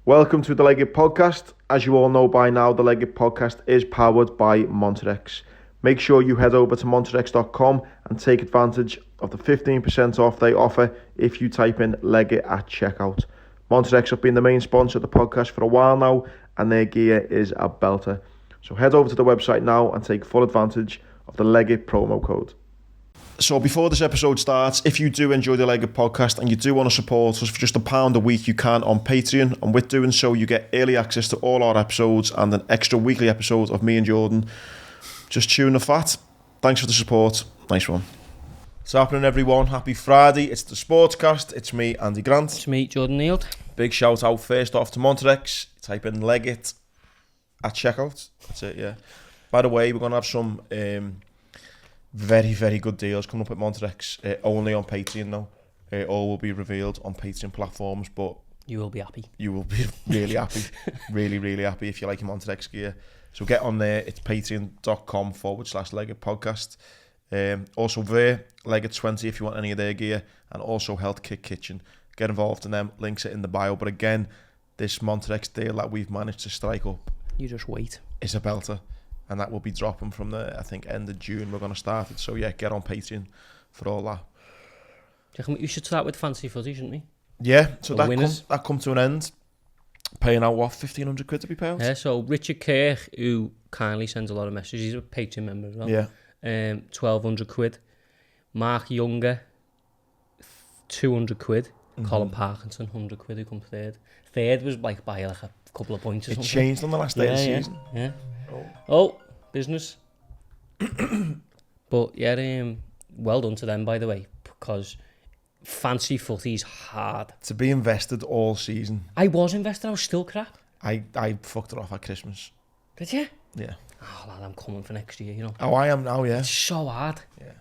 Welcome to the Legged Podcast. As you all know by now, the Legged Podcast is powered by Monterex. Make sure you head over to monterex.com and take advantage of the 15% off they offer if you type in Legged at checkout. Monterex have been the main sponsor of the podcast for a while now, and their gear is a belter. So head over to the website now and take full advantage of the Legged promo code. So before this episode starts, if you do enjoy the Legged Podcast and you do want to support us for just £1 a week, you can on Patreon. And with doing so, you get early access to all our episodes and an extra weekly episode of me and Jordan just chewing the fat. Thanks for the support. Nice one. What's happening, everyone? Happy Friday. It's the SPORTCAST. It's me, Andy Grant. It's me, Jordan Neal. Big shout out first off to Monterex. Type in Legged at checkout. That's it, yeah. By the way, we're going to have some very, very good deals coming up at Monterex. Only on Patreon now. All will be revealed on Patreon platforms, but you will be happy. You will be really happy. Really, really happy if you like your Monterex gear. So get on there. It's patreon.com/Legged Podcast. Also there, Legged 20 if you want any of their gear, and also Health Kit Kitchen. Get involved in them. Links are in the bio. But again, this Monterex deal that we've managed to strike up, you just wait. It's a belter. And that will be dropping from the, I think, end of June. We're going to start it. So yeah, get on Patreon for all that. Do you reckon we should start with fancy footy, shouldn't we? Yeah, so that come to an end. Paying out, what, 1,500 quid to be paid? Yeah, so Richard Kirk, who kindly sends a lot of messages, he's a Patreon member as well. Yeah. 1,200 quid. Mark Younger, 200 quid. Colin Parkinson, 100 quid, who come third. Third was like by like a couple of points or something. It changed on the last day of the season. Yeah. Oh, business. But yeah, well done to them, by the way, because fancy footy's hard. To be invested all season. I was invested, I was still crap. I fucked it off at Christmas. Did you? Yeah. Oh, lad, I'm coming for next year, you know. Oh, I am now, yeah. It's so hard. Yeah.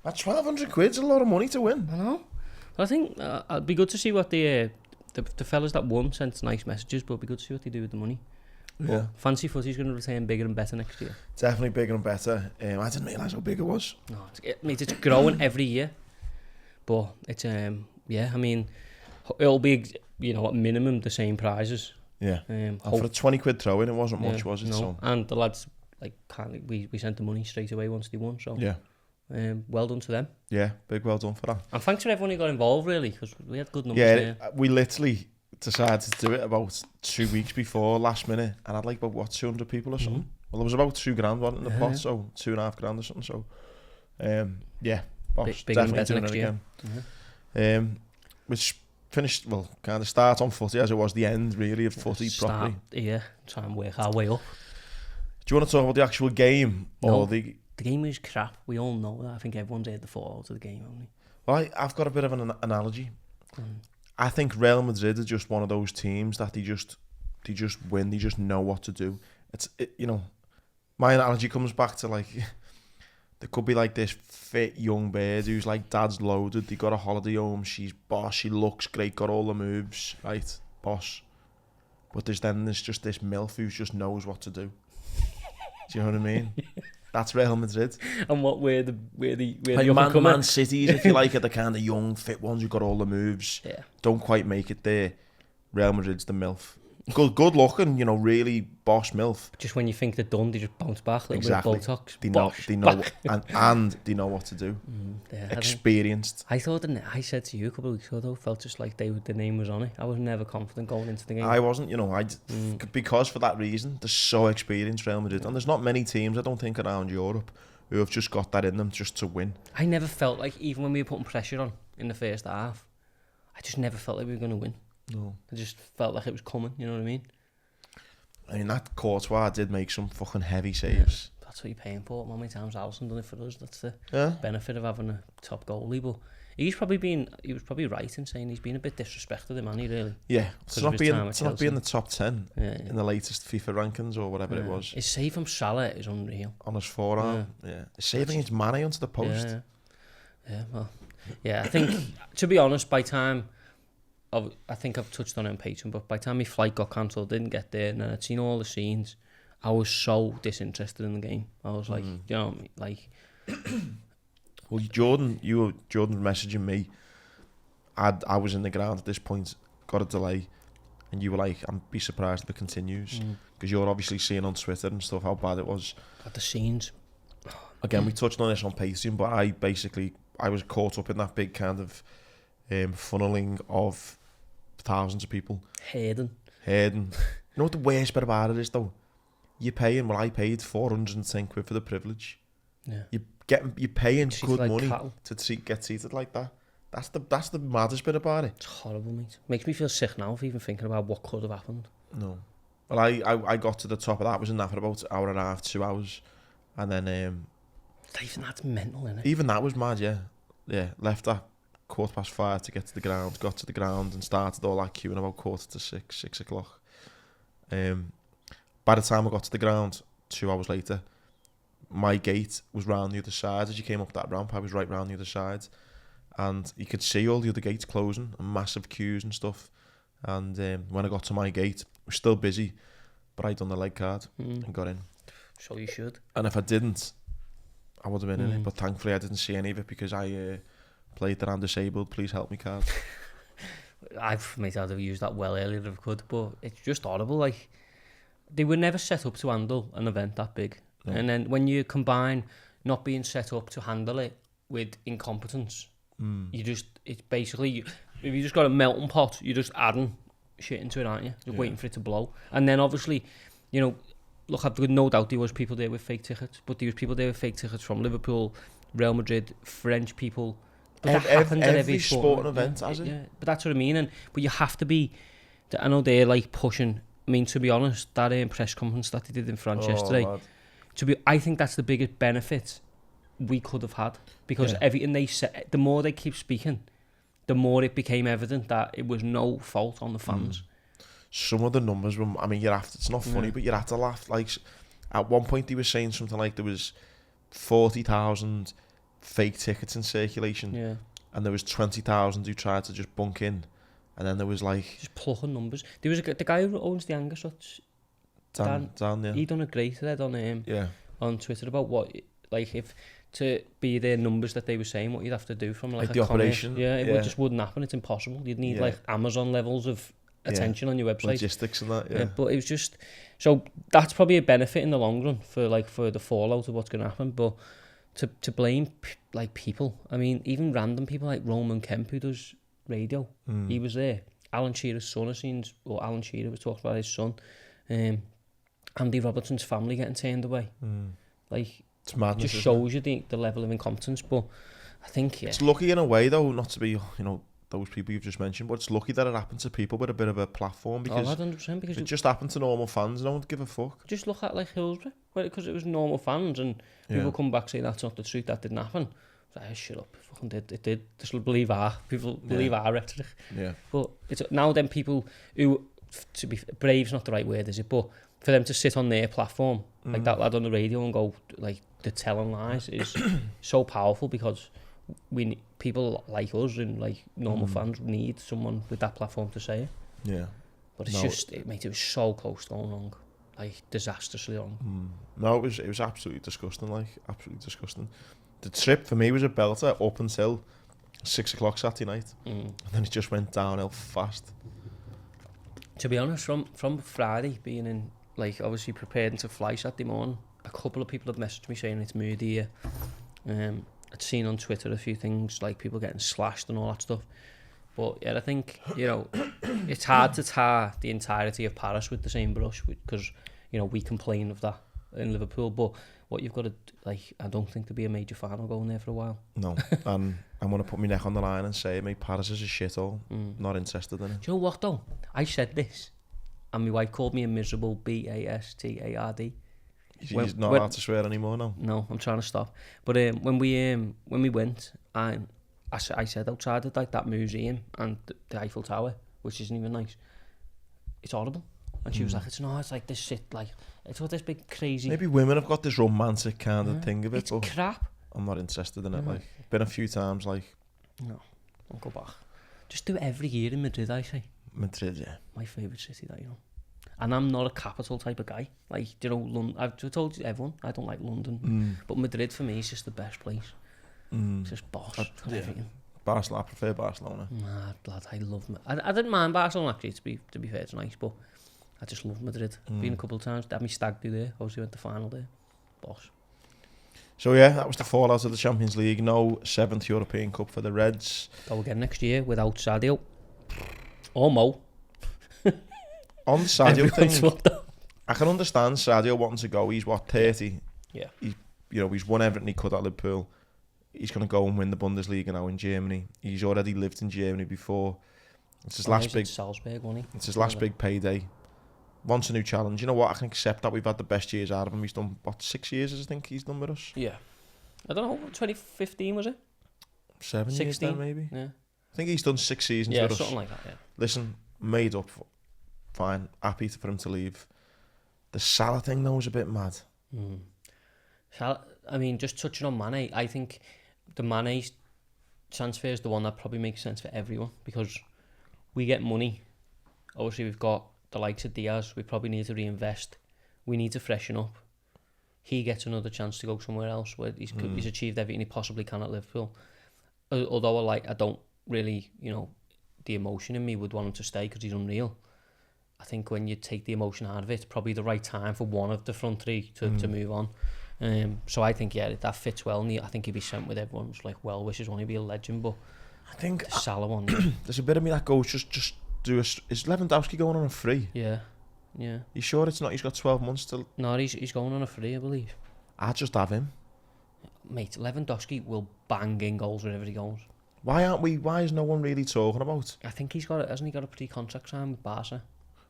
That's 1,200 quid's a lot of money to win. I know. I think it'd be good to see what the fellas that won sent nice messages, but it'd be good to see what they do with the money. Yeah. But fancy footy's going to return bigger and better next year. Definitely bigger and better. I didn't realise how big it was. No, it's growing every year. But it's yeah, I mean, it'll be, you know, at minimum the same prizes. Yeah. For a 20 quid throw in, it wasn't much, was it? No. So. And the lads we sent the money straight away once they won. So yeah. Well done to them. Yeah, big well done for that. And thanks to everyone who got involved, really, because we had good numbers. Yeah, we literally decided to do it about 2 weeks before, last minute, and I had like about 200 people or something. Well, there was about $2,000 wasn't in the pot, so $2,500 or something. So yeah, boss, big definitely better doing next it year. Again. Which finished, well, kind of start on footy as it was the end really of footy properly. Yeah, try and work our way up. Do you want to talk about the actual game or the game was crap? We all know that. I think everyone's heard the fallout of the game only. Well, I've got a bit of an analogy. I think Real Madrid are just one of those teams that they just win. They just know what to do. You know, my analogy comes back to like there could be like this fit young bird who's like dad's loaded. They got a holiday home. She's boss. She looks great. Got all the moves. Right, boss. But there's just this MILF who just knows what to do. Do you know what I mean? That's Real Madrid. And where the like Man Cities, if you like, are the kind of young, fit ones who got all the moves. Yeah. Don't quite make it there. Real Madrid's the MILF. Good looking, you know, really boss MILF. Just when you think they're done, they just bounce back. Exactly. Bit of Botox. They know, and they know what to do. Yeah, experienced. I said to you a couple of weeks ago, though, felt just like the name was on it. I was never confident going into the game. I wasn't, you know, because for that reason, they're so experienced, Real Madrid. And there's not many teams, I don't think, around Europe who have just got that in them just to win. I never felt like, even when we were putting pressure on in the first half, I just never felt like we were going to win. No. I just felt like it was coming, you know what I mean? I mean, that Courtois did make some fucking heavy saves. Yeah, that's what you're paying for. How many times Alisson done it for us? That's the benefit of having a top goalie. But he was probably right in saying he's been a bit disrespected, man, he really. Yeah, it's not being the top 10 in the latest FIFA rankings or whatever it was. His save from Salah is unreal. On his forearm, His save against Mane onto the post. I think, to be honest, by time... I think I've touched on it on Patreon, but by the time my flight got cancelled, didn't get there, and I'd seen all the scenes, I was so disinterested in the game. I was like, you know, like... Well, Jordan messaging me. I was in the ground at this point, got a delay, and you were like, I'd be surprised if it continues, because you're obviously seeing on Twitter and stuff how bad it was. At the scenes. Again, we touched on this on Patreon, but I was caught up in that big kind of funneling of thousands of people. Hayden. You know what the worst bit about it is though? You're paying, I paid 410 quid for the privilege. Yeah. You're paying good like money cattle. to get seated like that. That's the maddest bit about it. It's horrible, mate. Makes me feel sick now for even thinking about what could have happened. No. Well, I got to the top of that. I was in that for about an hour and a half, 2 hours. And then... even that's mental, innit? Even that was mad, yeah. Yeah, left at 5:15 to get to the ground. Got to the ground and started all that queuing about 5:45, 6 o'clock. By the time I got to the ground, 2 hours later, my gate was round the other side. As you came up that ramp, I was right round the other side. And you could see all the other gates closing and massive queues and stuff. And when I got to my gate, it was still busy, but I'd done the leg card and got in. So you should. And if I didn't, I would have been in it. But thankfully, I didn't see any of it because I played that I'm disabled. Please help me card. I'd have used that well earlier if I could, but it's just horrible. Like, they were never set up to handle an event that big. No. And then when you combine not being set up to handle it with incompetence, it's basically, if you just got a melting pot, you're just adding shit into it, aren't you? You're waiting for it to blow. And then obviously, you know, look, I've got no doubt there was people there with fake tickets, but there was people there with fake tickets from Liverpool, Real Madrid, French people. But that happens at every sporting event, has it? Yeah, but that's what I mean. But you have to be, I know they're like pushing, I mean, to be honest, that press conference that they did in France yesterday, I think that's the biggest benefit we could have had, because everything they said, the more they keep speaking, the more it became evident that it was no fault on the fans. Some of the numbers were, I mean, it's not funny, but you have to laugh. Like, at one point they were saying something like there was 40,000 fake tickets in circulation, and there was 20,000 who tried to just bunk in, and then there was like... Just plucking numbers. There was the guy who owns the Ascot, Dan, yeah. He done a great thread on Twitter about what, like, if to be their numbers that they were saying, what you'd have to do from like the operation. It just wouldn't happen. It's impossible. You'd need like Amazon levels of attention on your website, logistics and that. But it was just, so that's probably a benefit in the long run for the fallout of what's going to happen. But to blame like people, I mean, even random people like Roman Kemp, who does radio, he was there. Alan Shearer's son, Alan Shearer was talking about his son. Andy Robertson's family getting turned away. Like, it's madness, just shows you the level of incompetence. But I think it's lucky in a way though, not to be, you know, those people you've just mentioned, but it's lucky that it happened to people with a bit of a platform, because 100%, because it just happened to normal fans. No one would give a fuck. Just look at like Hillsborough, because it was normal fans, and people come back saying that's not the truth, that didn't happen. Like, shut up, fucking did, it did. Just believe our rhetoric. Yeah. But it's now then people who, to be brave's not the right word, is it? But for them to sit on their platform, like that lad on the radio, and go like the telling lies is so powerful, because people like us and like normal fans need someone with that platform to say it. Yeah. But it's it was so close to going wrong, like disastrously wrong. No, it was absolutely disgusting, like absolutely disgusting. The trip for me was a belter up until 6 o'clock Saturday night, and then it just went downhill fast. To be honest, from Friday being in, like, obviously preparing to fly Saturday morning, a couple of people have messaged me saying it's moody here. I'd seen on Twitter a few things, like people getting slashed and all that stuff. But yeah, I think, you know, it's hard to tar the entirety of Paris with the same brush, because, you know, we complain of that in Liverpool. But what you've got to, like, I don't think there'll be a major fan of going there for a while. No, and I'm going to put my neck on the line and say, mate, Paris is a shithole. Not interested in it. Do you know what though? I said this, and my wife called me a miserable bastard. He's not allowed to swear anymore now. No, I'm trying to stop. But when we went, I said outside of like that museum and the Eiffel Tower, which isn't even nice, it's horrible. And she was like, it's like this shit, like it's all this big crazy. Maybe women have got this romantic kind of thing of it. It's crap. I'm not interested in it. Like, been a few times. Like, no, I'll go back. Just do it every year in Madrid, I say. Madrid, yeah. My favourite city, that, you know. And I'm not a capital type of guy. Like, you know, London, I've told everyone, I don't like London. But Madrid, for me, is just the best place. It's just boss and everything. Barcelona, I prefer Barcelona. Nah, lad, I love... I didn't mind Barcelona, actually, to be fair, it's nice, but I just love Madrid. Been a couple of times, had me stag do there, obviously went to the final there. Boss. So yeah, that was the fallout of the Champions League. No 7th European Cup for the Reds. Go again next year without Sadio. Or Mo. On the Sadio thing, I can understand Sadio wanting to go. He's what, 30? Yeah. He's won everything he could at Liverpool. He's going to go and win the Bundesliga now in Germany. He's already lived in Germany before. It's his last big Salzburg, wasn't he? It's his last big payday. Wants a new challenge. You know what? I can accept that we've had the best years out of him. He's done, 6 years, I think he's done with us? Yeah. I don't know, 2015 was it? 7 years then, maybe? Yeah. I think he's done 6 seasons with us. Yeah, something like that, yeah. Listen, made up. Fine. Happy for him to leave. The Salah thing, though, was a bit mad. Salah, I mean, just touching on Mane, I think the Mane transfer is the one that probably makes sense for everyone because we get money. Obviously, we've got the likes of Diaz. We probably need to reinvest. We need to freshen up. He gets another chance to go somewhere else where he's achieved everything he possibly can at Liverpool. Although I don't really, the emotion in me would want him to stay because he's unreal. I think when you take the emotion out of it, it's probably the right time for one of the front three to move on. So I think, that fits well. And I think he'd be sent with everyone's well wishes, won't he be a legend? But I think the Salah one, there's a bit of me that goes, just do is Lewandowski going on a free? Yeah. You sure it's not? He's got 12 months to... No, he's going on a free, I believe. I'd just have him. Mate, Lewandowski will bang in goals wherever he goes. Why is no one really talking about? I think hasn't he got a pre-contract sign with Barca?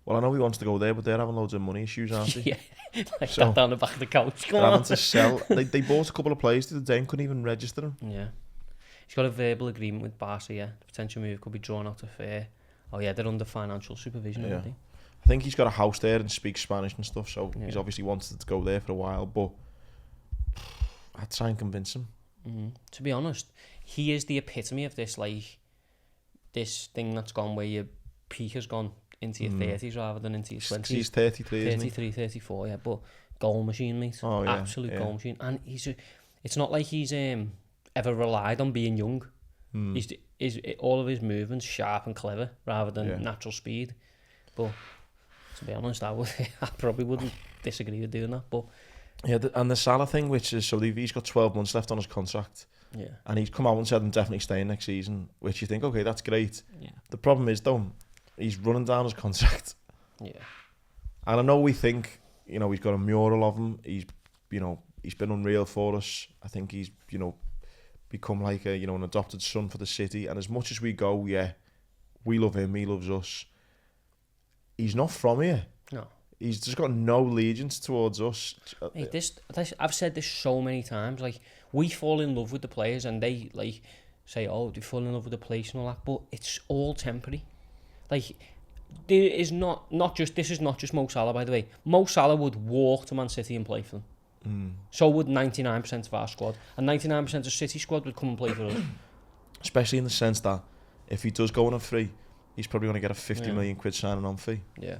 Well, I know he wants to go there, but they're having loads of money issues, aren't they? Yeah, that down the back of the couch. They're having to sell. They bought a couple of players the other day and couldn't even register them. Yeah. He's got a verbal agreement with Barca, yeah. The potential move could be drawn out to fair. Oh yeah, they're under financial supervision, aren't they? I think he's got a house there and speaks Spanish and stuff, so he's obviously wanted to go there for a while, but I'd try and convince him. To be honest, he is the epitome of this thing that's gone where your peak has gone into your 30s rather than into your 20s. He's 33, 33, 34, yeah, but goal machine, mate. Oh, yeah. Absolute goal machine. And it's not like he's ever relied on being young. All of his movements sharp and clever rather than natural speed. But to be honest, I probably wouldn't disagree with doing that. But yeah, and the Salah thing, which is he's got 12 months left on his contract. Yeah, and he's come out and said I'm definitely staying next season, which you think, okay, that's great. Yeah. The problem is though, he's running down his contract. Yeah, and I know we think he's got a mural of him. He's been unreal for us. I think he's become like an adopted son for the city. And as much as we go, we love him, he loves us. He's not from here. No. He's just got no allegiance towards us. Mate, this I've said this so many times. We fall in love with the players, and they say, "Oh, they fall in love with the place and all that." But it's all temporary. There is this is not just Mo Salah, by the way. Mo Salah would walk to Man City and play for them. So would 99% of our squad, and 99% of City squad would come and play for us. Especially in the sense that if he does go on a free, he's probably going to get a 50 million quid signing on fee. Yeah.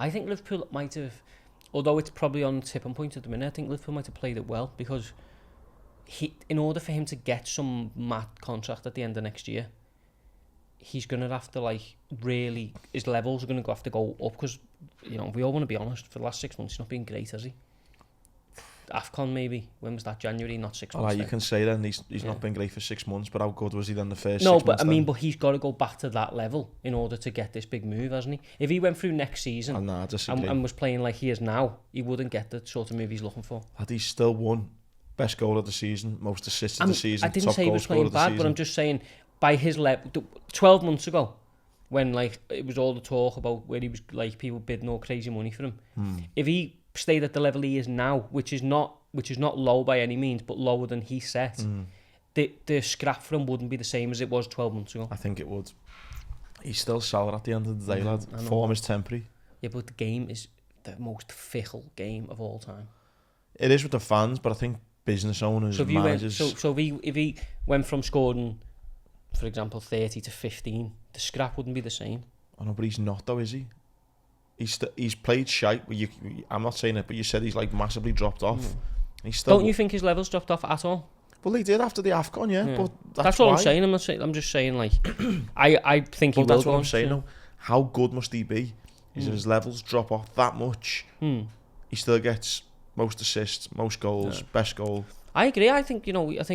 I think Liverpool might have, although it's probably on the tipping point at the minute, I think Liverpool might have played it well because in order for him to get some mad contract at the end of next year, he's going to have to really, his levels are going to have to go up because, we all want to be honest, for the last 6 months he's not been great, has he? AFCON maybe, when was that? January, not 6 months. You can say then he's not been great for 6 months, but how good was he then the first 6 months? No, but but he's got to go back to that level in order to get this big move, hasn't he? If he went through next season and was playing like he is now, he wouldn't get the sort of move he's looking for. Had he still won best goal of the season, most assists of the season, I didn't say he was playing bad, but I'm just saying by his level, 12 months ago, when it was all the talk about where he was people bidding all crazy money for him. If he stayed at the level he is now, which is not low by any means, but lower than he set, the scrap for him wouldn't be the same as it was 12 months ago. I think it would. He's still sour at the end of the day, lad. Form is temporary. Yeah, but the game is the most fickle game of all time. It is with the fans, but I think business owners, managers... So if he went from scoring, for example, 30 to 15, the scrap wouldn't be the same. I know, but he's not though, is he? He's played shite. I'm not saying it, but you said he's massively dropped off. Don't you think his levels dropped off at all? Well, he did after the Afcon, yeah. But that's what I'm saying. I'm just saying, like, I think he will. That's what I'm saying. Though. How good must he be? Is his levels drop off that much? He still gets most assists, most goals, best goal. I agree. I think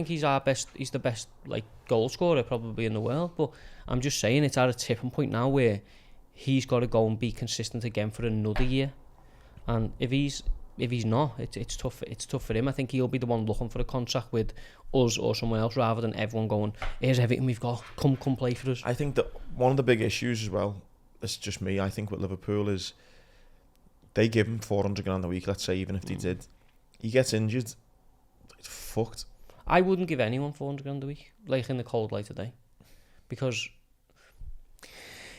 he's our best. He's the best like goal scorer probably in the world. But I'm just saying it's at a tipping point now where he's got to go and be consistent again for another year. And if he's not, it's tough. It's tough for him. I think he'll be the one looking for a contract with us or someone else, rather than everyone going, "Here's everything we've got. Come play for us." I think that one of the big issues as well. It's just me. I think with Liverpool is they give him 400 grand a week. Let's say even if they did, he gets injured. It's fucked. I wouldn't give anyone 400 grand a week, like in the cold light today, because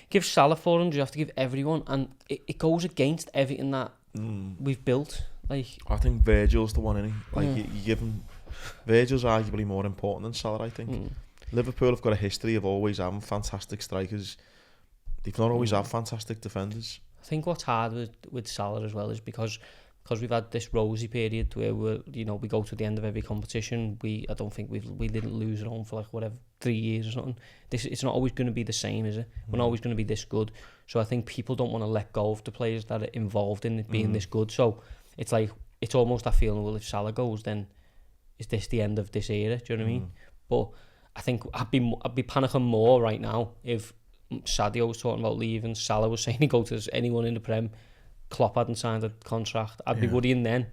give Salah 400, you have to give everyone, and it goes against everything that we've built. Like, I think Virgil's the one, innit? Like you give him, Virgil's arguably more important than Salah. I think Liverpool have got a history of always having fantastic strikers. They've not always had fantastic defenders. I think what's hard with Salah as well is because we've had this rosy period where we go to the end of every competition. I don't think we didn't lose at home for like whatever 3 years or something. It's not always going to be the same, is it? We're not always going to be this good. So I think people don't want to let go of the players that are involved in it being this good. So it's like it's almost that feeling. Well, if Salah goes, then is this the end of this era? Do you know what I mean? But I think I'd be panicking more right now if Sadio was talking about leaving, Salah was saying he'd go to anyone in the Prem, Klopp hadn't signed a contract. I'd be worrying then.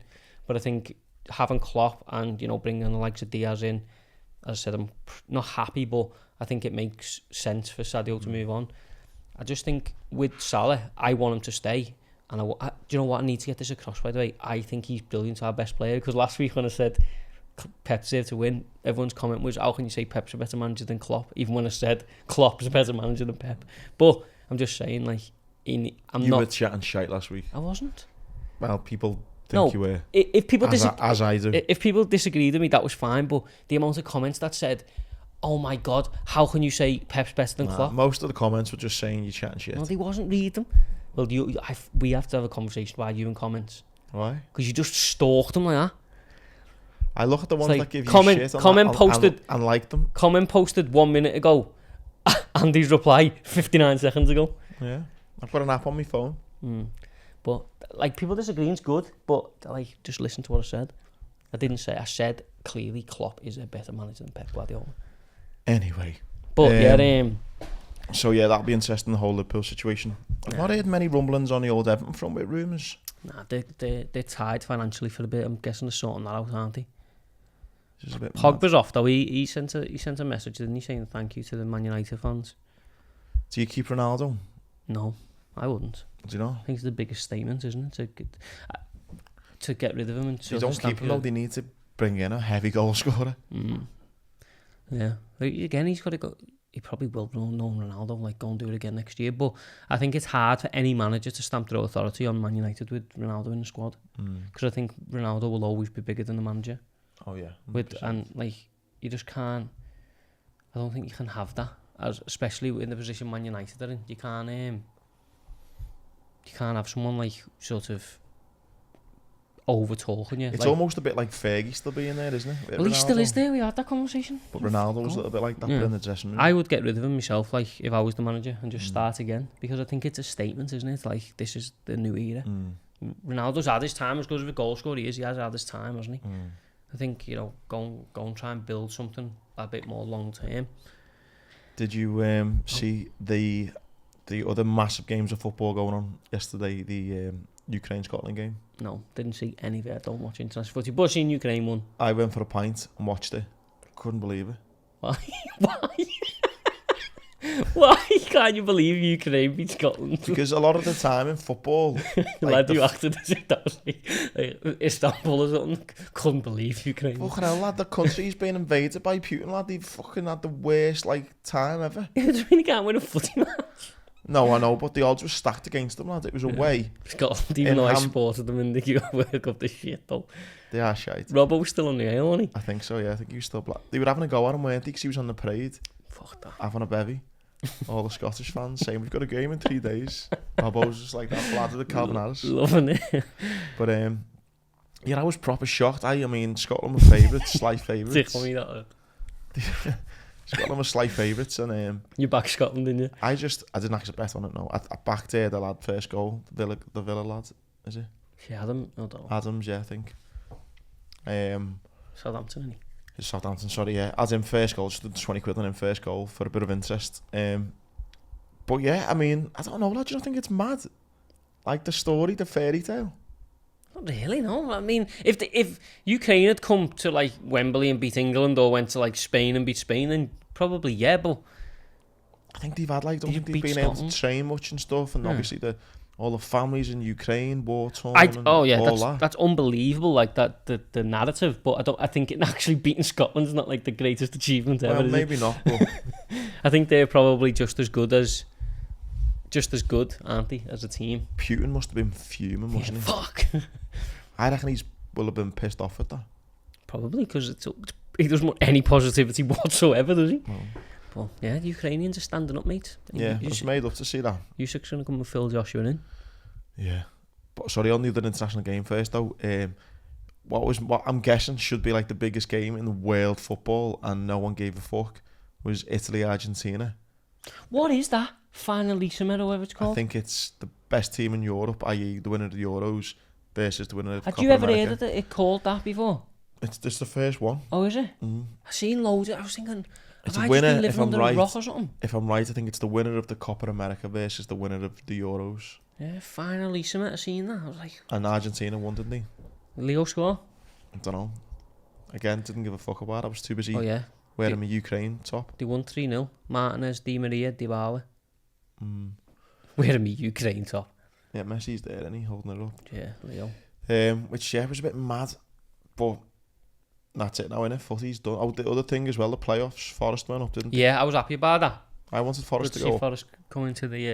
But I think having Klopp and bringing the likes of Diaz in, as I said, I'm not happy, but I think it makes sense for Sadio to move on. I just think with Salah, I want him to stay. And do you know what? I need to get this across, by the way. I think he's brilliant, our best player. Because last week when I said Pep deserved to win, everyone's comment was, how can you say Pep's a better manager than Klopp? Even when I said Klopp's a better manager than Pep. But I'm just saying, like, you were chatting shite last week. I wasn't. Well, people think you were. If people as I do. If people disagreed with me, that was fine. But the amount of comments that said, "Oh my God, how can you say Pep's better than Klopp?" Most of the comments were just saying you're chatting shit. No, they wasn't. Read them. Well, we have to have a conversation about you in comments. Why? Because you just stalked them like that. I look at the ones like, that give you shit and like them. Comment posted 1 minute ago. Andy's reply 59 seconds ago. Yeah, I've got an app on my phone. But like, people disagreeing is good, but like, just listen to what I said. I said clearly Klopp is a better manager than Pep Guardiola. Anyway. But so yeah, that'll be interesting, the whole Liverpool situation. I've not heard many rumblings on the old Everton front with rumours. Nah, they're tied financially for a bit. I'm guessing they're sorting that out, aren't they? Pogba's off though. He sent a message, didn't he, saying thank you to the Man United fans. Do you keep Ronaldo? No, I wouldn't. Do you know? I think it's the biggest statement, isn't it? To get rid of him and they don't keep him though. They need to bring in a heavy goal scorer. Yeah. Again, he's got to go. He probably will know Ronaldo, like, go and do it again next year. But I think it's hard for any manager to stamp their authority on Man United with Ronaldo in the squad. Because I think Ronaldo will always be bigger than the manager. Oh yeah. And like, you just can't. I don't think you can have that, especially in the position Man United are in. You can't have someone like sort of over talking you. It's like, almost a bit like Fergie still being there, isn't it? Well, he still is there. We had that conversation. But Ronaldo's a little bit like that, in the dressing room. I would get rid of him myself, like, if I was the manager, and just start again, because I think it's a statement, isn't it? Like, this is the new era. Ronaldo's had his time, as good as a goal scorer he is. He has had his time, hasn't he? I think, go and try and build something a bit more long term. Did you see the other massive games of football going on yesterday? The Ukraine-Scotland game? No, didn't see any of it. I don't watch international footy, but seen Ukraine won. I went for a pint and watched it. Couldn't believe it. Why? Why can't you believe Ukraine beat Scotland? Because a lot of the time in football, lad, you acted as if that was like Istanbul or something. Couldn't believe Ukraine. Fucking hell, lad, the country's been invaded by Putin, lad. They've fucking had the worst time ever. You really can't win a footy match. No, I know, but the odds were stacked against them, lad. It was away. Scotland, even though I supported them in the World Cup this shit, though. They are shite. Robbo's still on the air, wasn't he? I think so, yeah. I think he was still black. They were having a go at him, weren't they? Because he was on the parade. Fuck that. Having a bevy. All the Scottish fans saying, we've got a game in 3 days. Robbo's just like that, lad with the Calvin Harris. Loving it. But, Yeah, I was proper shocked. I mean, Scotland were favourites, slight favourites. Tickle me that. Scotland were slight favourites, and You backed Scotland, didn't you? I didn't actually bet on it. No, I backed the lad first goal, the Villa lad. Is it? Yeah, Adam. I don't know. Adams, yeah, I think. Southampton, isn't he? His Southampton, sorry, yeah. As in first goal, just 20 quid on him first goal for a bit of interest. But yeah, I mean, I don't know, lad. Do you not think it's mad? Like the story, the fairy tale. Not really, no. I mean, if Ukraine had come to like Wembley and beat England, or went to like Spain and beat Spain, then probably yeah. But I think they've had like, don't think they've beat been able to Scotland? train much and stuff, and obviously all the families in Ukraine, war torn. oh yeah, all that's unbelievable. Like that, the narrative. But I think it actually beating Scotland is not like the greatest achievement ever. Well, is maybe it? not, but I think they're probably just as good, aren't they, as a team? Putin must have been fuming, wasn't he? Fuck. I reckon will have been pissed off at that. Probably because he doesn't want any positivity whatsoever, does he? No. But yeah, the Ukrainians are standing up, mate. Yeah, I was made up to see that. Usak's going to come and fill Joshua in. Yeah. But sorry, on the other international game first though, what I'm guessing should be like the biggest game in the world football, and no one gave a fuck, was Italy-Argentina. What is that? Finalissima, or whatever it's called? I think it's the best team in Europe, i.e. the winner of the Euros versus the winner of the Had Copa you ever America. heard of it called that before? It's just the first one. Oh, is it? Mm. I've seen loads. I was thinking, It's have a I winner, just been if living I'm under right. a rock or something? If I'm right, I think it's the winner of the Copa America versus the winner of the Euros. Yeah, finalissima. I seen that. I was like, And Argentina won, didn't they? Leo score? I don't know. Again, didn't give a fuck about it. I was too busy Oh yeah, wearing my Ukraine top. they won 3-0. Martinez, Di Maria, Dybala. Mm. Wearing me Ukraine top. Yeah, Messi's there, isn't he? Holding it up. Yeah, Leo. Which, yeah, was a bit mad. But that's it now, innit? Footy's done. Oh, the other thing as well, the playoffs. Forest went up, didn't they? Yeah, I was happy about that. I wanted Forest Good to see go up. Forest coming into the.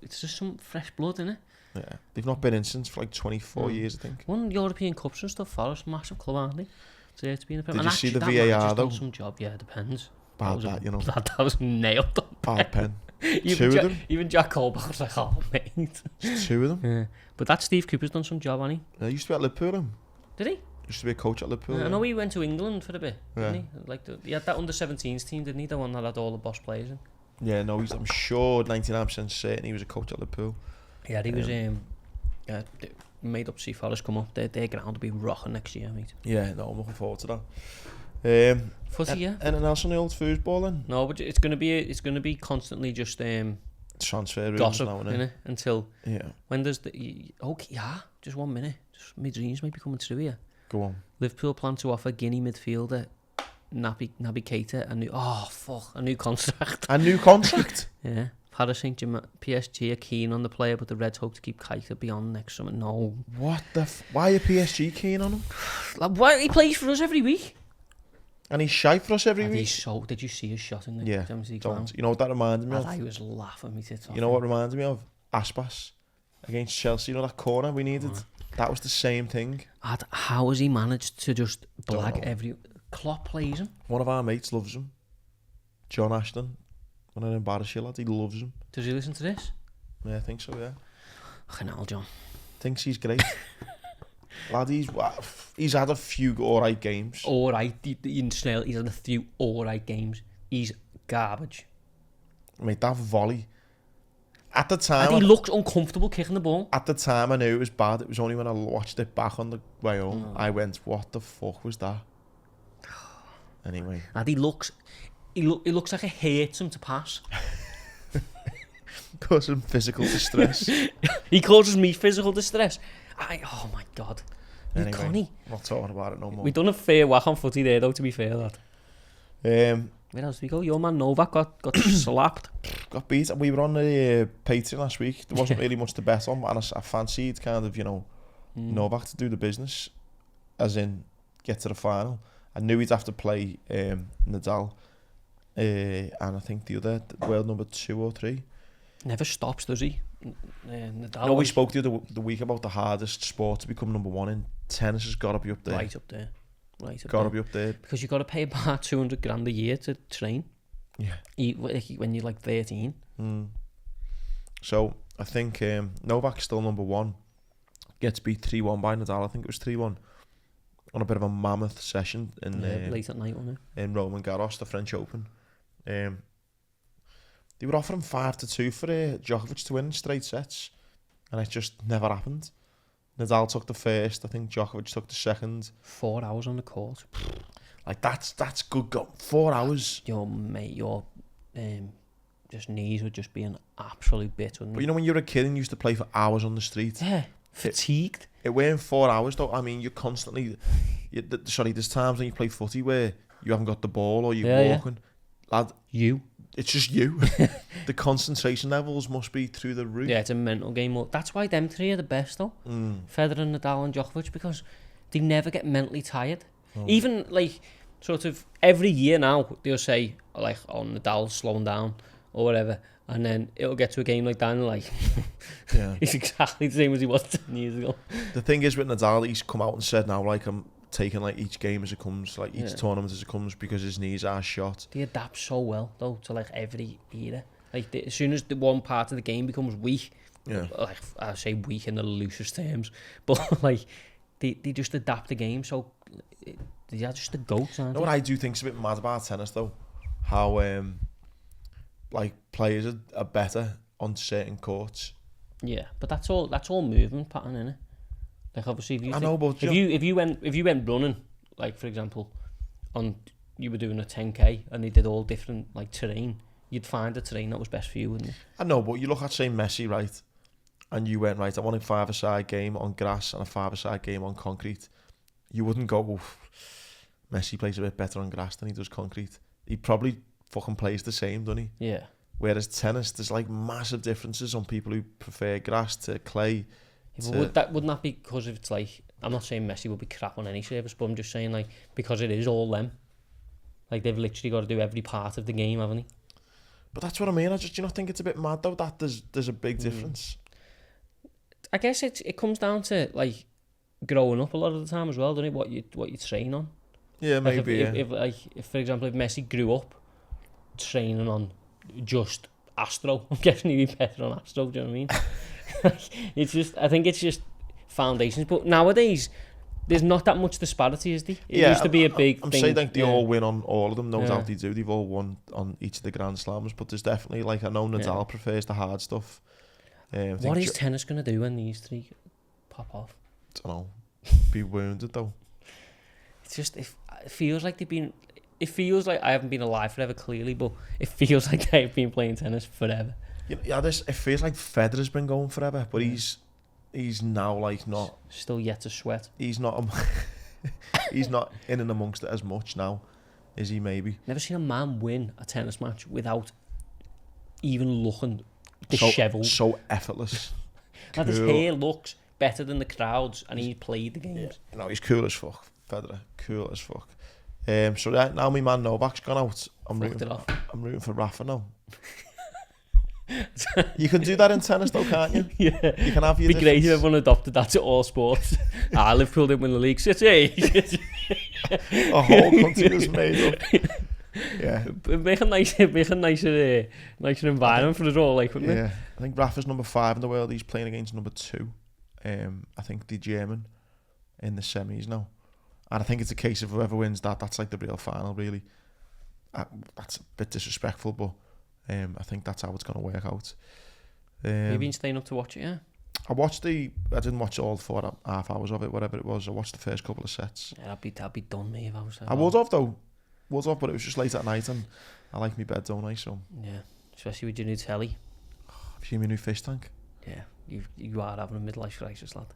It's just some fresh blood, isn't it? Yeah. They've not been in since for like 24 Mm. years, I think. Won European Cups and stuff. Forest, massive club, aren't they? So yeah, to be in the Did Premier. you And see the actually, that VAR manager's done though? some job. Yeah, it depends. Bad that, you know. That was nailed on. Bad pen. Even Two of them. Even Jack Colback was like, oh, mate. Just two of them. Yeah. But that Steve Cooper's done some job, hasn't he? He used to be at Liverpool. Him. Did he? Used to be a coach at Liverpool. I know he went to England for a bit, didn't Yeah. he? Like he had that under-17s team, didn't he? The one that had all the boss players in. Yeah, no, I'm sure 99% certain he was a coach at Liverpool. Yeah, he was they made up to see Forest come up. Their ground will be rocking next year, mate. Yeah, no, I'm looking forward to that. Footy, yeah. Anything else on the old foosball then? No, but it's gonna be constantly just Transfer rumors gossip, now, innit? Until Yeah, when does okay, yeah, just 1 minute. Just my dreams might be coming true here. go on. Liverpool plan to offer Guinea midfielder Naby Keita a new contract. A new contract? Yeah. Paris Saint-Germain, PSG are keen on the player, but the Reds hope to keep Keita beyond next summer. No. What the why are PSG keen on him? Like, why he plays for us every week? And he's shy for us every And week? he's so... Did you see his shot in the Yeah, Champions League don't. final? You know what that reminds me of? I was laughing me tits off. You know what reminds me of? Aspas against Chelsea. You know that corner we needed? That was the same thing. How has he managed to just Don't blag know. every... Klopp plays him. One of our mates loves him. John Ashton. When I embarrass you, lad, he loves him. Does he listen to this? Yeah, I think so, yeah. Fucking hell, John. Thinks he's great. Lad, he's had a few alright games. Alright, he's had a few alright games. He's garbage. Mate, that volley. At the time, And he looks uncomfortable kicking the ball. at the time I knew it was bad. It was only when I watched it back on the way home, I went, what the fuck was that? Anyway. And he looks like it hurts him to pass. Causing physical distress. He causes me physical distress. Oh my god. Anyway, Connie. I'm not talking about it no more. We done a fair whack on footy there though, to be fair, lad. Where else do we go? Your man Novak got slapped. Got beat. We were on the Patreon last week. There wasn't really much to bet on, and I fancied kind of, Novak to do the business, as in get to the final. I knew he'd have to play Nadal, and I think the other world number 2 or 3. Never stops, does he? Nadal. No, we spoke the week about the hardest sport to become number 1 in. Tennis has got to be up there. Right up there. Got to be up there. Because you've got to pay about 200 grand a year to train. Yeah. When you're like 13. So I think Novak's still number 1. Gets beat 3-1 by Nadal. I think it was 3-1. on a bit of a mammoth session in late at night, wasn't it? in Roland Garros, the French Open. They were offering 5-2 for Djokovic to win in straight sets, and it just never happened. Nadal took the first, I think Djokovic took the second. 4 hours on the court. Like that's good. 4 hours. Your just knees would just be an absolute bit. But you know when you were a kid and you used to play for hours on the street. Yeah, fatigued. It weren't 4 hours though. I mean, you're constantly. There's times when you play footy where you haven't got the ball or you're walking. Lad, it's just you. The concentration levels must be through the roof. Yeah, it's a mental game. That's why them three are the best though. Federer, Nadal and Djokovic, because they never get mentally tired. Even like sort of every year now they'll say like, oh, Nadal's slowing down or whatever, and then it'll get to a game like that and like he's exactly the same as he was 10 years ago. The thing is with Nadal, he's come out and said now like I'm taking like each game as it comes, like each tournament as it comes, because his knees are shot. They adapt so well though to like every era. Like as soon as the one part of the game becomes weak, like I say weak in the loosest terms, but like they just adapt the game. So they are just the goats, aren't they? You know what I do think's a bit mad about tennis though, how like players are better on certain courts. Yeah, but that's all movement pattern, isn't it? Like obviously, if you went running, like for example, you were doing a 10k and they did all different like terrain, you'd find a terrain that was best for you, wouldn't you? I know, but you look at say Messi, right, and you went right. I want a 5-a-side game on grass and a 5-a-side game on concrete. You wouldn't go, Messi plays a bit better on grass than he does concrete. He probably fucking plays the same, doesn't he? Yeah. Whereas tennis, there's like massive differences on people who prefer grass to clay. Wouldn't that be because it's like, I'm not saying Messi would be crap on any service, but I'm just saying like because it is all them. Like they've literally got to do every part of the game, haven't they? But that's what I mean. Do you not think it's a bit mad though that there's a big difference? I guess it comes down to like growing up a lot of the time as well, doesn't it? What you train on. Yeah, like maybe. If for example, if Messi grew up training on just Astro, I'm guessing he'd be better on Astro. Do you know what I mean? I think it's just foundations. But nowadays, there's not that much disparity, is there? It used to be a big I'm thing. saying like they all win on all of them. No doubt they do. They've all won on each of the Grand Slams. But there's definitely like I know Nadal prefers the hard stuff. What is tennis going to do when these three pop off? I don't know. Be wounded though. It's just it feels like they've been. It feels like I haven't been alive forever, clearly, but it feels like they've been playing tennis forever. Yeah, it feels like Federer's been going forever, but he's now like not still yet to sweat. He's not he's not in and amongst it as much now, is he? Maybe. Never seen a man win a tennis match without even looking dishevelled. So effortless. Cool. His hair looks better than the crowds, and he played the games. Yeah. No, he's cool as fuck, Federer. Cool as fuck. So now my man Novak's gone out. I'm rooting for Rafa now. You can do that in tennis though, can't you? Yeah. You can have your It'd be great if everyone adopted that to all sports. Liverpool didn't win the league. City. A whole country was made up. Yeah. Make a nicer environment for us all, like, wouldn't it? I think Rafa's number 5 in the world. He's playing against number 2. I think the German in the semis now. And I think it's a case of whoever wins that's like the real final, really. That's a bit disrespectful, but I think that's how it's going to work out. You've been staying up to watch it, yeah? I didn't watch all 4.5 hours of it, whatever it was. I watched the first couple of sets. Yeah, I'd be done me if I was there. I was off though. But it was just late at night and I like my bed, don't I? So yeah, especially with your new telly. Have you seen my new fish tank? Yeah, you are having a midlife crisis, lad.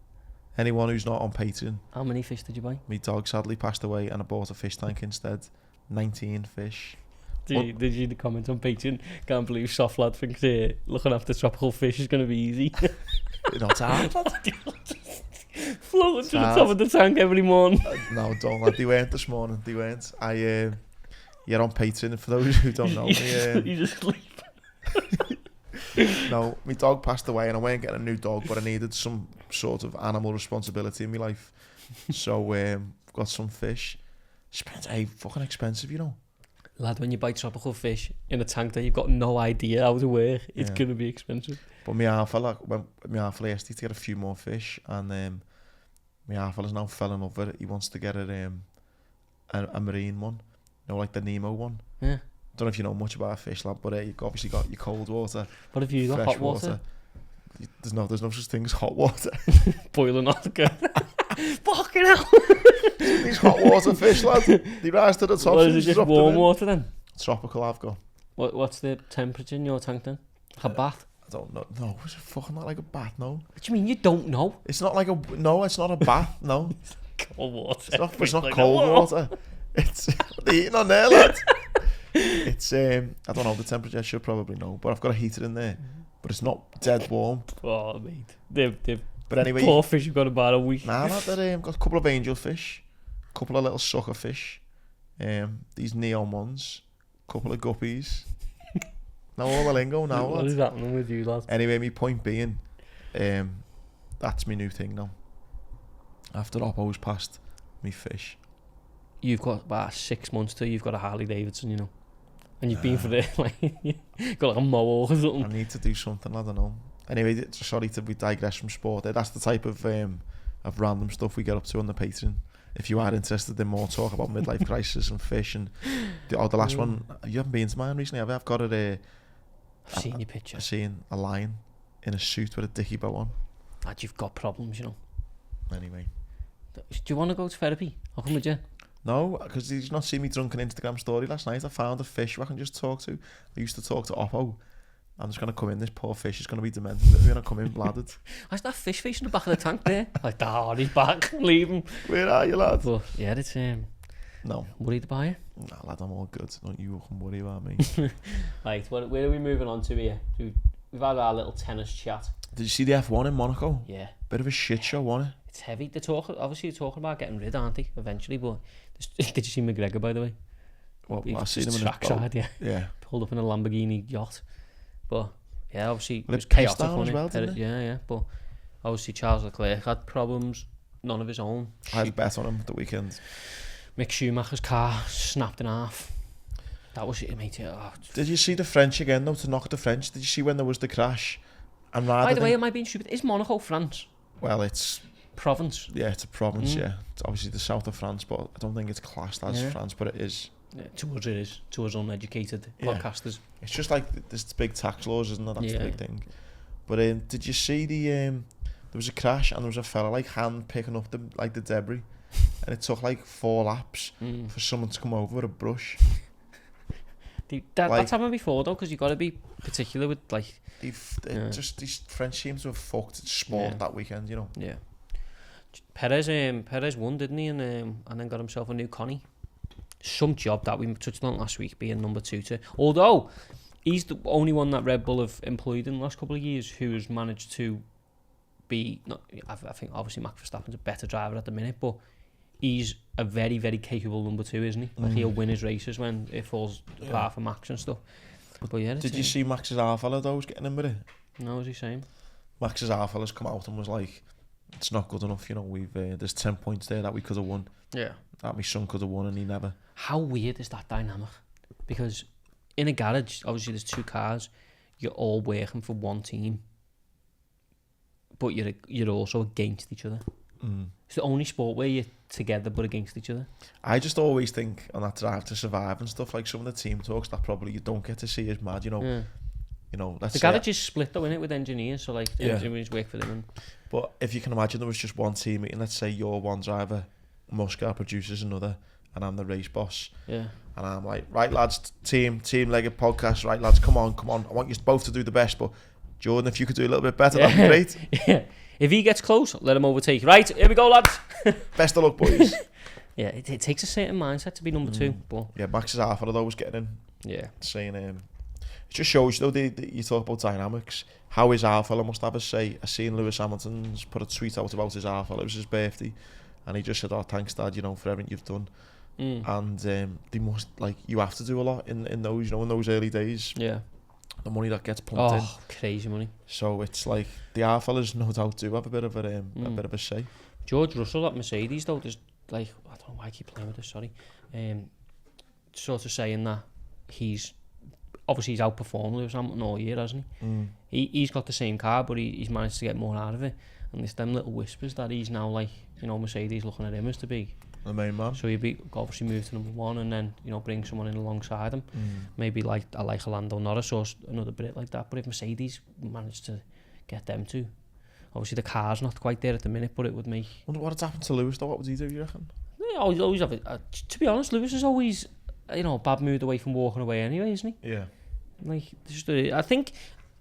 Anyone who's not on Patreon. How many fish did you buy? My dog sadly passed away and I bought a fish tank instead. 19 fish. Did you the comment on Patreon? Can't believe soft lad thinks looking after tropical fish is going to be easy. It's hard. Floating to the top of the tank every morning. No, don't lad. They weren't this morning. They weren't. You're on Patreon. For those who don't know me, you just sleep. No, my dog passed away and I weren't getting a new dog, but I needed some sort of animal responsibility in my life. So got some fish. It's fucking expensive, you know. Lad, when you buy tropical fish in a tank that you've got no idea how to work, it's going to be expensive. But my alpha yesterday to get a few more fish, and My half fella's now fell in love with it. He wants to get a marine one. You know, like the Nemo one. Yeah. Don't know if you know much about fish, lad, but you've obviously got your cold water. What have you got? Fresh Hot water? There's no such thing as hot water. Boiling off good. Fucking hell. These hot water fish, lad. They rise to the top. What, is it just warm water then? Tropical, I've got. What's the temperature in your tank then? Like a bath? I don't know. No, it's fucking not like a bath, no. What do you mean you don't know? It's not like no, it's not a bath, no. Cold water. It's not cold water. It's the heating on there, lad. It's I don't know the temperature. I should probably know, but I've got a heater in there. But it's not dead warm. Oh, mate. But anyway, poor fish you've got about a week. Nah, lad, got a couple of angel fish, a couple of little sucker fish, these neon ones, a couple of guppies. Now all the lingo now, What lad. is happening with you, lad? Anyway, my point being, that's my new thing now. After Oppo's passed me fish. You've got about 6 months till you've got a Harley Davidson, you know. And you've been for it, like, got like a Mohawk or something. I need to do something, I don't know. Anyway, sorry to be digress from sport. That's the type of random stuff we get up to on the Patreon. If you are interested in more talk about midlife crisis and fish and the last one, you haven't been to mine recently, have you? I've got it. I've seen your picture. I've seen a lion in a suit with a dicky bow on. Lad, you've got problems, you know. Anyway. Do you want to go to therapy? I'll come with you. No, because did you not see me drunken Instagram story last night? I found a fish who I can just talk to. I used to talk to Oppo. I'm just going to come in, this poor fish is going to be demented. We're going to come in bladdered. Why's that fish face in the back of the tank there? Like, he's back, leave him. Where are you, lad? But, yeah, it's, no. Worried about you? Nah, lad, I'm all good. Don't you worry about me. Right, where are we moving on to here? We've had our little tennis chat. Did you see the F1 in Monaco? Yeah. Bit of a shit show, wasn't it? It's heavy. They're talking about getting rid, aren't they, eventually? But did you see McGregor, by the way? Well, I seen him in a boat. Yeah. Pulled up in a Lamborghini yacht. But, yeah, obviously, it was chaotic, chaotic, as well, didn't it? Yeah. But, obviously, Charles Leclerc had problems, none of his own. I bet on him at the weekend. Mick Schumacher's car snapped in half. That was it, mate. Oh. Did you see the French again, though, to knock the French? Did you see when there was the crash? And by the way, am I being stupid? Is Monaco France? Well, it's... province. Yeah, it's a province, yeah. It's obviously the south of France, but I don't think it's classed as France, but it is. Yeah, to us it is. To us uneducated podcasters. It's just like there's big tax laws, isn't it? That's the big thing. But did you see there was a crash and there was a fella like hand picking up the debris, and it took like 4 laps for someone to come over with a brush. That's happened before though, because you got to be particular with like. Just these French teams were fucked sport that weekend, you know. Yeah. Perez won, didn't he? And then got himself a new Connie. Some job that we touched on last week, being number 2 to. Although he's the only one that Red Bull have employed in the last couple of years who has managed to be. I think obviously Max Verstappen's a better driver at the minute, but he's a very, very capable number 2, isn't he? Like he'll win his races when it falls apart for Max and stuff. But yeah, did you see Max's half fella though was getting in with it? No, was he saying? Max's half fella's come out and was like, it's not good enough, you know, we've there's 10 points there that we could have won. Yeah. That my son could have won and he never. How weird is that dynamic? Because in a garage, obviously there's 2 cars, you're all working for one team, but you're also against each other. It's the only sport where you're together but against each other. I just always think on that Drive to Survive and stuff, like some of the team talks that probably you don't get to see is mad, you know. Yeah. You know, the garage is split though, innit, with engineers, so like the engineers work for them. But if you can imagine there was just one team meeting, let's say you're one driver, Muscar produces another, and I'm the race boss. Yeah. And I'm like, right lads, team-legged podcast, right lads, come on, I want you both to do the best, but Jordan, if you could do a little bit better, that'd be great. Yeah. If he gets close, let him overtake. Right, here we go, lads. Best of luck, boys. Yeah, it takes a certain mindset to be number 2. But yeah, Max's half of those getting in. Yeah. Saying, it just shows you, though, you talk about dynamics, how his half fella must have a say. I seen Lewis Hamilton's put a tweet out about his half fella. It was his birthday. And he just said, oh, thanks, Dad, you know, for everything you've done. And they must, like, you have to do a lot in those, you know, in those early days. Yeah. The money that gets pumped in. Oh, crazy money. So it's like the half fellas no doubt do have a bit of a say. George Russell at Mercedes though, there's like, I don't know why I keep playing with this, sorry. Sort of saying that he's outperformed Lewis Hamilton all year, hasn't he? He's got the same car, but he's managed to get more out of it. And there's them little whispers that he's now like, you know, Mercedes looking at him as to be the main man. So he'd be obviously move to number 1 and then, you know, bring someone in alongside him. Maybe like a Lando Norris or another Brit like that. But if Mercedes managed to get them too, obviously the car's not quite there at the minute, but it would make. I wonder what had happened to Lewis though. What would he do, you reckon? Yeah, always have it. To be honest, Lewis is always, you know, a bad mood away from walking away anyway, isn't he? Yeah. Like,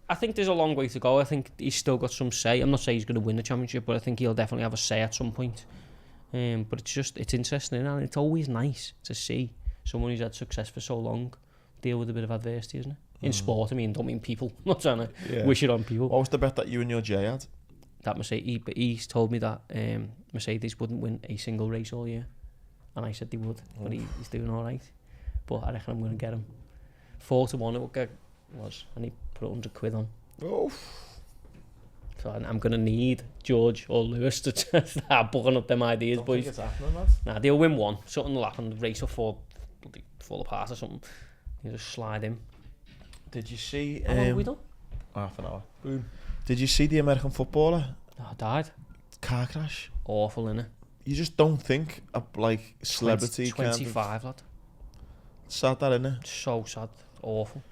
I think there's a long way to go. I think he's still got some say. I'm not saying he's going to win the championship, but I think he'll definitely have a say at some point. But it's interesting, and it's always nice to see someone who's had success for so long deal with a bit of adversity, isn't it? In sport, I mean, don't mean people. I'm not trying to wish it on people. What was the bet that you and your Jay had? That Mercedes, he's told me that Mercedes wouldn't win a single race all year, and I said they would, but he's doing all right. But I reckon I'm going to get him 4-1. It was, and he put £100 on. Oh. So I'm going to need George or Lewis to start booking up them ideas, Don't boys. think it's happening, lads. Nah, they'll win one. Something will happen. The race will fall apart or something. You just slide in. Did you see? How long have we done? Half an hour. Boom. Did you see the American footballer? Oh, died. Car crash. Awful, innit? You just don't think a like celebrity 25, lad. Sad that, innit? So sad. Awful.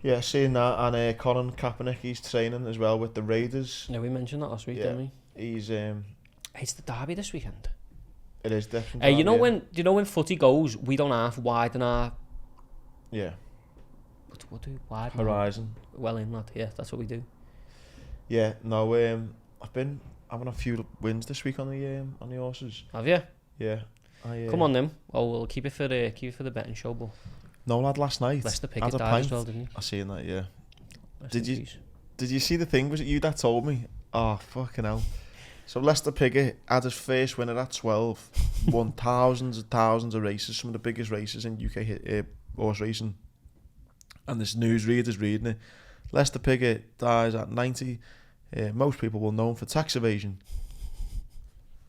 Yeah, seeing that, and Colin Kaepernick, he's training as well with the Raiders. Yeah, we mentioned that last week, didn't we? He's It's the derby this weekend. it is definitely. Hey, you know when footy goes, we don't half widen our. Yeah. What do we widen? Horizon. Well in, lad. Yeah, that's what we do. Yeah. No. I've been having a few wins this week on the horses. Have you? Yeah. Come on then. Oh, we'll keep it for the betting show, but. No, lad. Last night. Leicester had Pickett a died pint. as well, didn't he? I seen that. Yeah. Rest Did in you? peace. Did you see the thing? Was it you that told me? Oh, fucking hell. So Leicester Pickett had his first winner at 12, won thousands and thousands of races, some of the biggest races in UK horse racing. And this newsreader's reading it. Leicester Pickett dies at 90. Most people will know him for tax evasion.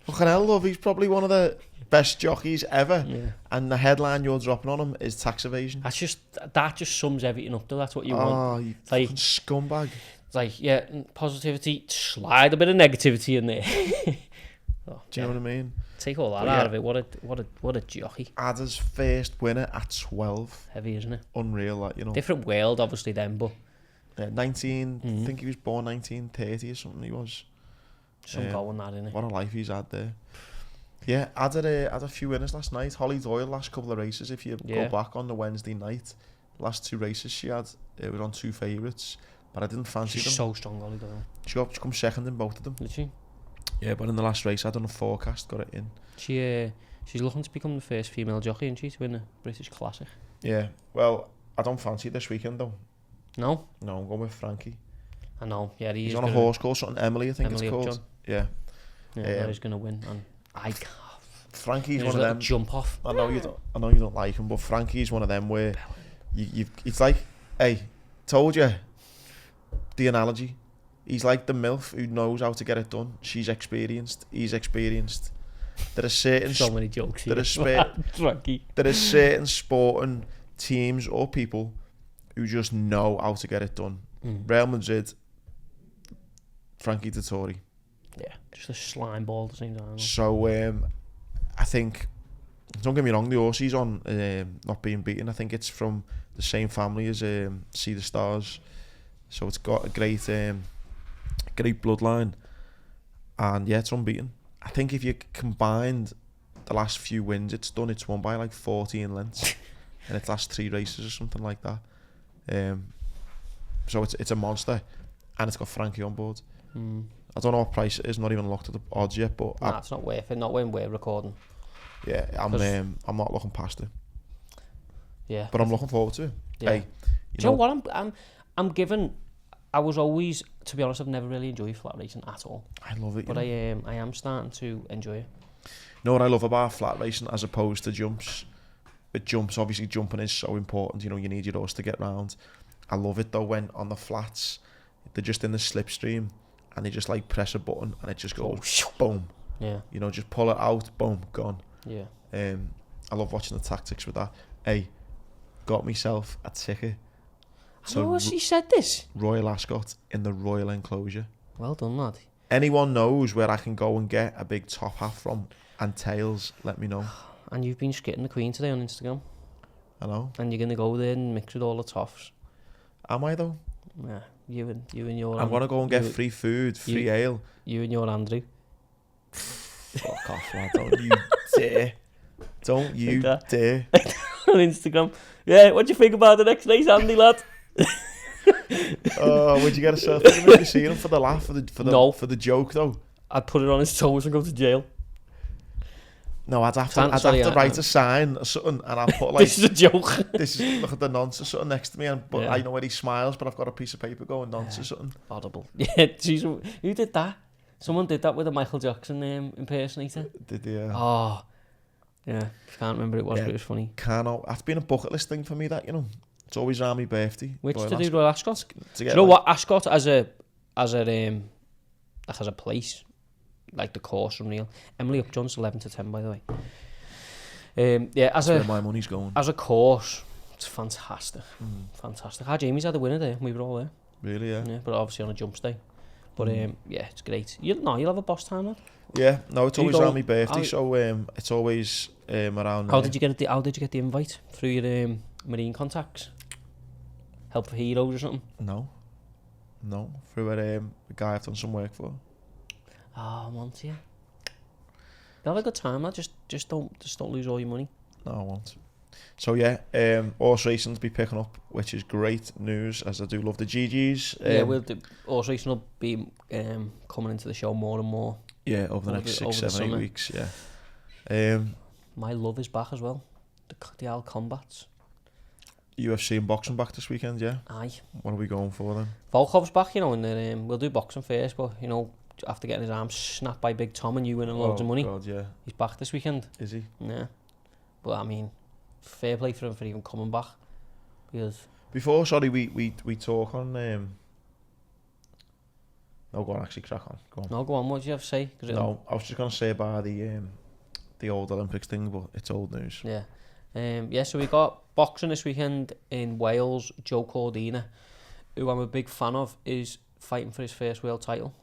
Fucking hell, love, he's probably one of the best jockeys ever. Yeah. And the headline you're dropping on him is tax evasion. That just sums everything up, though. That's what you want. Oh, you fucking scumbag. It's like, yeah, positivity, slide a bit of negativity in there. Do you know what I mean? Take all that out of it. What a jockey. Had his first winner at 12. Heavy, isn't it? Unreal, like, you know. Different world, obviously, then, but 19, I think he was born 1930 or something. He was. some goal in that, innit? What a life he's had there. Yeah, I had a few winners last night. Holly Doyle, last couple of races. If you go back on the Wednesday night, last 2 races she had, it was on 2 favourites, but I didn't fancy them. She's so strong, Holly Doyle. She come second in both of them. Did she? Yeah, but in the last race I done a forecast, got it in. She's looking to become the first female jockey, isn't she, to win a British Classic? Yeah, well, I don't fancy this weekend though. No? No, I'm going with Frankie. I know, yeah, he's on a horse called something Emily, I think Emily it's called. Upjohn. Yeah. Yeah, he's going to win, and I can't. Frankie's one of them. Jump off. I know you don't like him, but Frankie's one of them where it's like, hey, told you the analogy. He's like the MILF who knows how to get it done. She's experienced. He's experienced. There are certain so many jokes here. Frankie. There are certain sporting teams or people who just know how to get it done. Real Madrid, Frankie Dettori. Yeah, just a slime ball at the same time. So I think, don't get me wrong, the horse he's on not being beaten, I think it's from the same family as See the Stars, so it's got a great bloodline, and yeah, it's unbeaten. I think if you combined the last few wins it's won by like 14 lengths in its last 3 races or something like that. So it's a monster, and it's got Frankie on board. I don't know what price it is, not even looked at the odds yet, but it's not worth it, not when we're recording. Yeah, I'm not looking past it. Yeah, but I'm looking forward to it. Yeah. Hey, you know what I'm given. I was always, to be honest, I've never really enjoyed flat racing at all. I love it, but I am starting to enjoy it. You know what I love about flat racing as opposed to jumps? With jumps, obviously jumping is so important. You know, you need your horse to get round. I love it though when on the flats they're just in the slipstream and they just like press a button and it just goes boom. Yeah. You know, just pull it out, boom, gone. Yeah. I love watching the tactics with that. Hey, got myself a ticket. So she said this. Royal Ascot in the Royal Enclosure. Well done, lad. anyone knows where I can go and get a big top hat from and tails, let me know. And you've been skitting the Queen today on Instagram. I know. And you're going to go there and mix with all the toffs. Am I though? Yeah, you and your... I'm going to go and get free food, free ale. You and your Andrew. Fuck off, lad. Don't you dare. Don't you dare. On Instagram. Yeah, what do you think about the next race, Andy, lad? Oh, would you get a selfie with me seeing him for the laugh, for the joke though? I'd put it on his toes and go to jail. No, I'd have to write a sign or something, and I'll put like... This is a joke. Look at the nonce or something next to me, but I know where he smiles, but I've got a piece of paper going nonce or something. Audible. Yeah, geez, who did that? Someone did that with a Michael Jackson impersonator. Did they? Oh, yeah. Can't remember who it was, but it was funny. That's been a bucket list thing for me, that, you know. It's always around my birthday. Which to do Royal Ascot? Do you know what? Ascot as a place, like the course, unreal. Emily Upjohn's 11 to 10, by the way. Yeah, that's where my money's going. As a course, it's fantastic. Fantastic. Jamie's had the winner there. We were all there. Really, yeah. Yeah, but obviously on a jump day. But yeah, it's great. You'll have a boss time, lad. Yeah, no, it's always around my birthday, so it's always around. How did you get the invite through your marine contacts? Help for Heroes or something? No, through a guy I've done some work for. Oh, Monty. You'll have a good time, lad. Just don't lose all your money. No, I won't. So yeah, horse racing to be picking up, which is great news, as I do love the GGs. Yeah, horse racing will be coming into the show more and more. Yeah, over the next 6, 7, 8 weeks. Yeah. My love is back as well. The old combats. UFC and boxing back this weekend, yeah? Aye. What are we going for then? Volkov's back, you know, and then we'll do boxing first, but, you know, after getting his arm snapped by Big Tom and you winning loads of money. God, yeah. He's back this weekend. Is he? Yeah. But, I mean, fair play for him for even coming back. Because... Before, sorry, we talk on... No, go on, actually, crack on. Go on. No, go on, what do you have to say? No, I was just going to say about the old Olympics thing, but it's old news. Yeah. Yeah, so we got boxing this weekend in Wales. Joe Cordina, who I'm a big fan of, is fighting for his first world title.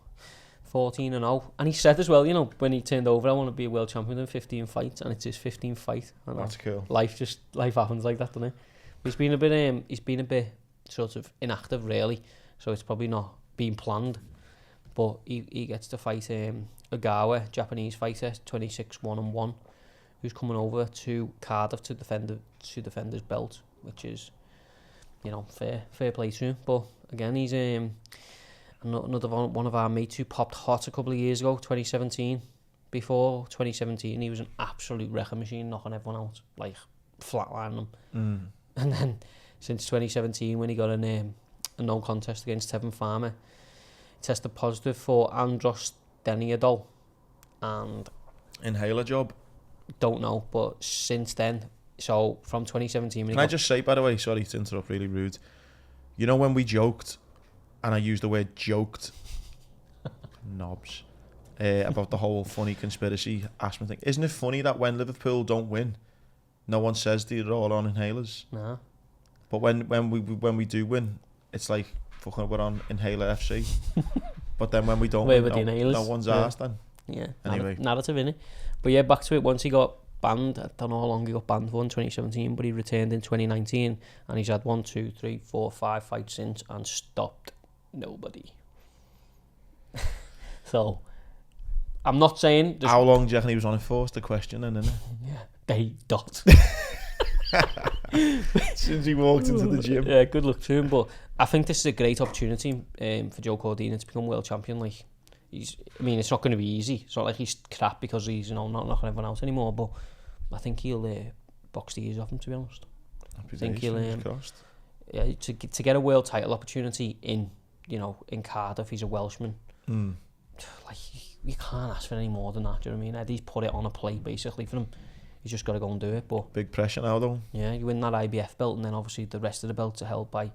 14-0. And he said as well, you know, when he turned over, I want to be a world champion in 15 fights, and it's his 15th fight. That's cool. Life happens like that, doesn't it? He's been a bit sort of inactive, really, so it's probably not been planned. But he gets to fight Ogawa, Japanese fighter, 26-1-1, who's coming over to Cardiff to defend his belt, which is, you know, fair play to him. But again, he's another one of our mates who popped hot a couple of years ago, 2017. Before 2017, he was an absolute wrecking machine, knocking everyone out, like flatlining them. And then since 2017, when he got a no contest against Tevin Farmer, he tested positive for androstenediol, and inhaler job. Don't know, but since then, so from 2017... Can I just say, by the way, sorry to interrupt, really rude. You know when we joked, and I used the word joked, knobs, about the whole funny conspiracy asthma thing. Isn't it funny that when Liverpool don't win, no one says they're all on inhalers? No. But when we do win, it's like, fucking, we're on inhaler FC. But then when we don't win, no one's asked then. Yeah, anyway. Narrative, innit? But yeah, back to it. Once he got banned, I don't know how long he got banned for in 2017, but he returned in 2019, and he's had 1, 2, 3, 4, 5 fights since and stopped nobody. So, I'm not saying... How long do you reckon he was on it for? It's the question, isn't it? Yeah, they dot. Since he walked into the gym. Yeah, good luck to him, but I think this is a great opportunity for Joe Cordina to become world champion. Like, it's not going to be easy. It's not like he's crap because he's, you know, not knocking everyone out anymore, but I think he'll box the ears off him, to be honest. I think he'll yeah, to get a world title opportunity in Cardiff. He's a Welshman. Like, you can't ask for any more than that. Do you know what I mean? Eddie's put it on a plate basically for him. He's just got to go and do it. But big pressure now, though. Yeah, you win that IBF belt, and then obviously the rest of the belts are held by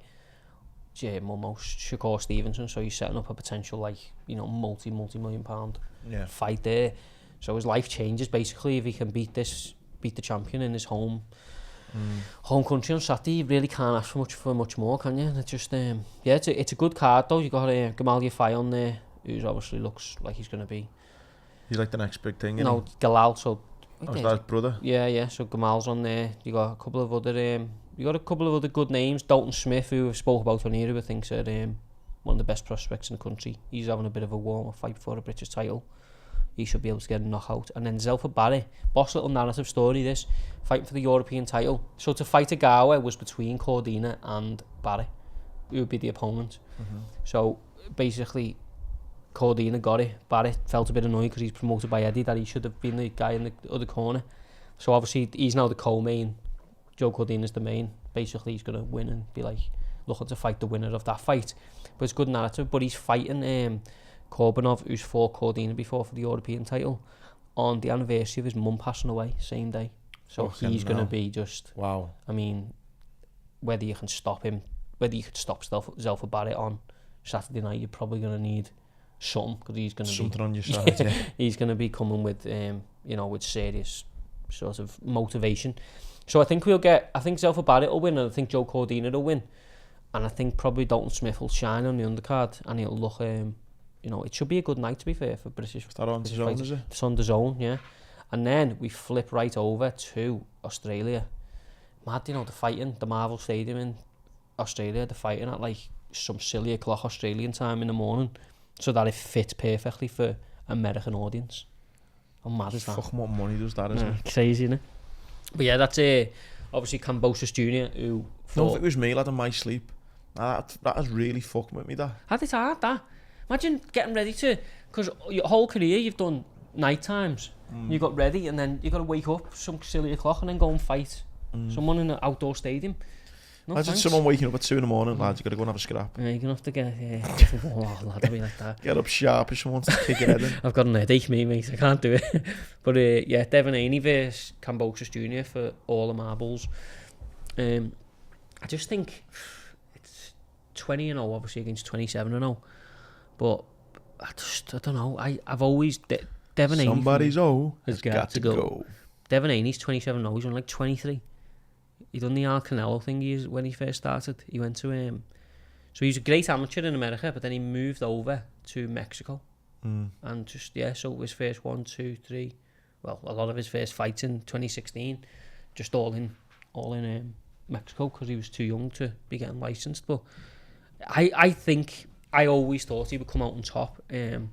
almost Shakur Stevenson. So he's setting up a potential, like, you know, multi-million pound fight there. So his life changes basically if he can beat the champion in his home country on Saturday. You really can't ask for much more, can you? It's just it's a good card though. You got Gamal Yafai on there who's obviously looks like he's going to be. He's like the next big thing. No, Galal. So. Oh, is that his brother? Yeah. So Gamal's on there. You got a couple of other good names. Dalton Smith, who we've spoke about on here, who I think's one of the best prospects in the country. He's having a bit of a warm-up fight for a British title. He should be able to get a knockout. And then Zelfa Barry, boss little narrative story this, fighting for the European title. So to fight Agawa was between Cordina and Barry, who would be the opponent. So basically, Cordina got it. Barry felt a bit annoyed because he's promoted by Eddie, that he should have been the guy in the other corner. So obviously he's now the co-main. Joe Cordina's the main. Basically he's going to win and be like looking to fight the winner of that fight. But it's good narrative. But he's fighting Korbanov, who's fought Cordina before for the European title, on the anniversary of his mum passing away, same day. So he's going to be just... Wow. I mean, whether you can stop him, whether you could stop Zelfa Barrett on Saturday night, you're probably going to need something, because he's going to something on your side. Yeah. He's going to be coming with, with serious sort of motivation. So I think Zelfa Barrett will win, and I think Joe Cordina will win, and I think probably Dalton Smith will shine on the undercard, and he'll look, it should be a good night, to be fair, for British. Is that on the zone, is it? It's on the zone, yeah. And then we flip right over to Australia. Mad, the fighting, the Marvel Stadium in Australia, they're fighting at like some silly o'clock Australian time in the morning, so that it fits perfectly for American audience. How mad is that? Fuck, what money does that, isn't it? Crazy, isn't it? But yeah, that's obviously Kambosos Jr. who No, if it was me, lad, in my sleep, that has really fucked with me, that. Had it hard, that. Imagine getting ready to, because your whole career you've done night times. You got ready, and then you got to wake up some silly o'clock and then go and fight someone in an outdoor stadium. No, imagine someone waking up at 2 a.m, lads, you got to go and have a scrap. Yeah, you're going to have to get, lad, I'll be like that. Get up sharp if someone wants to kick your head in. I've got an headache, mate, I can't do it. But yeah, Devin Haney versus Kambosos Jr. for all the marbles. I just think it's 20-0, obviously, against 27-0. But I don't know. I've always... Devin Haney... Somebody's has got to go. Devin Haney's 27-0. He's on like 23. He done the Al Canelo thing when he first started. He went to... so he's a great amateur in America, but then he moved over to Mexico. And just, so his first 1, 2, 3... Well, a lot of his first fights in 2016, just all in Mexico, because he was too young to be getting licensed. But I think... I always thought he would come out on top. And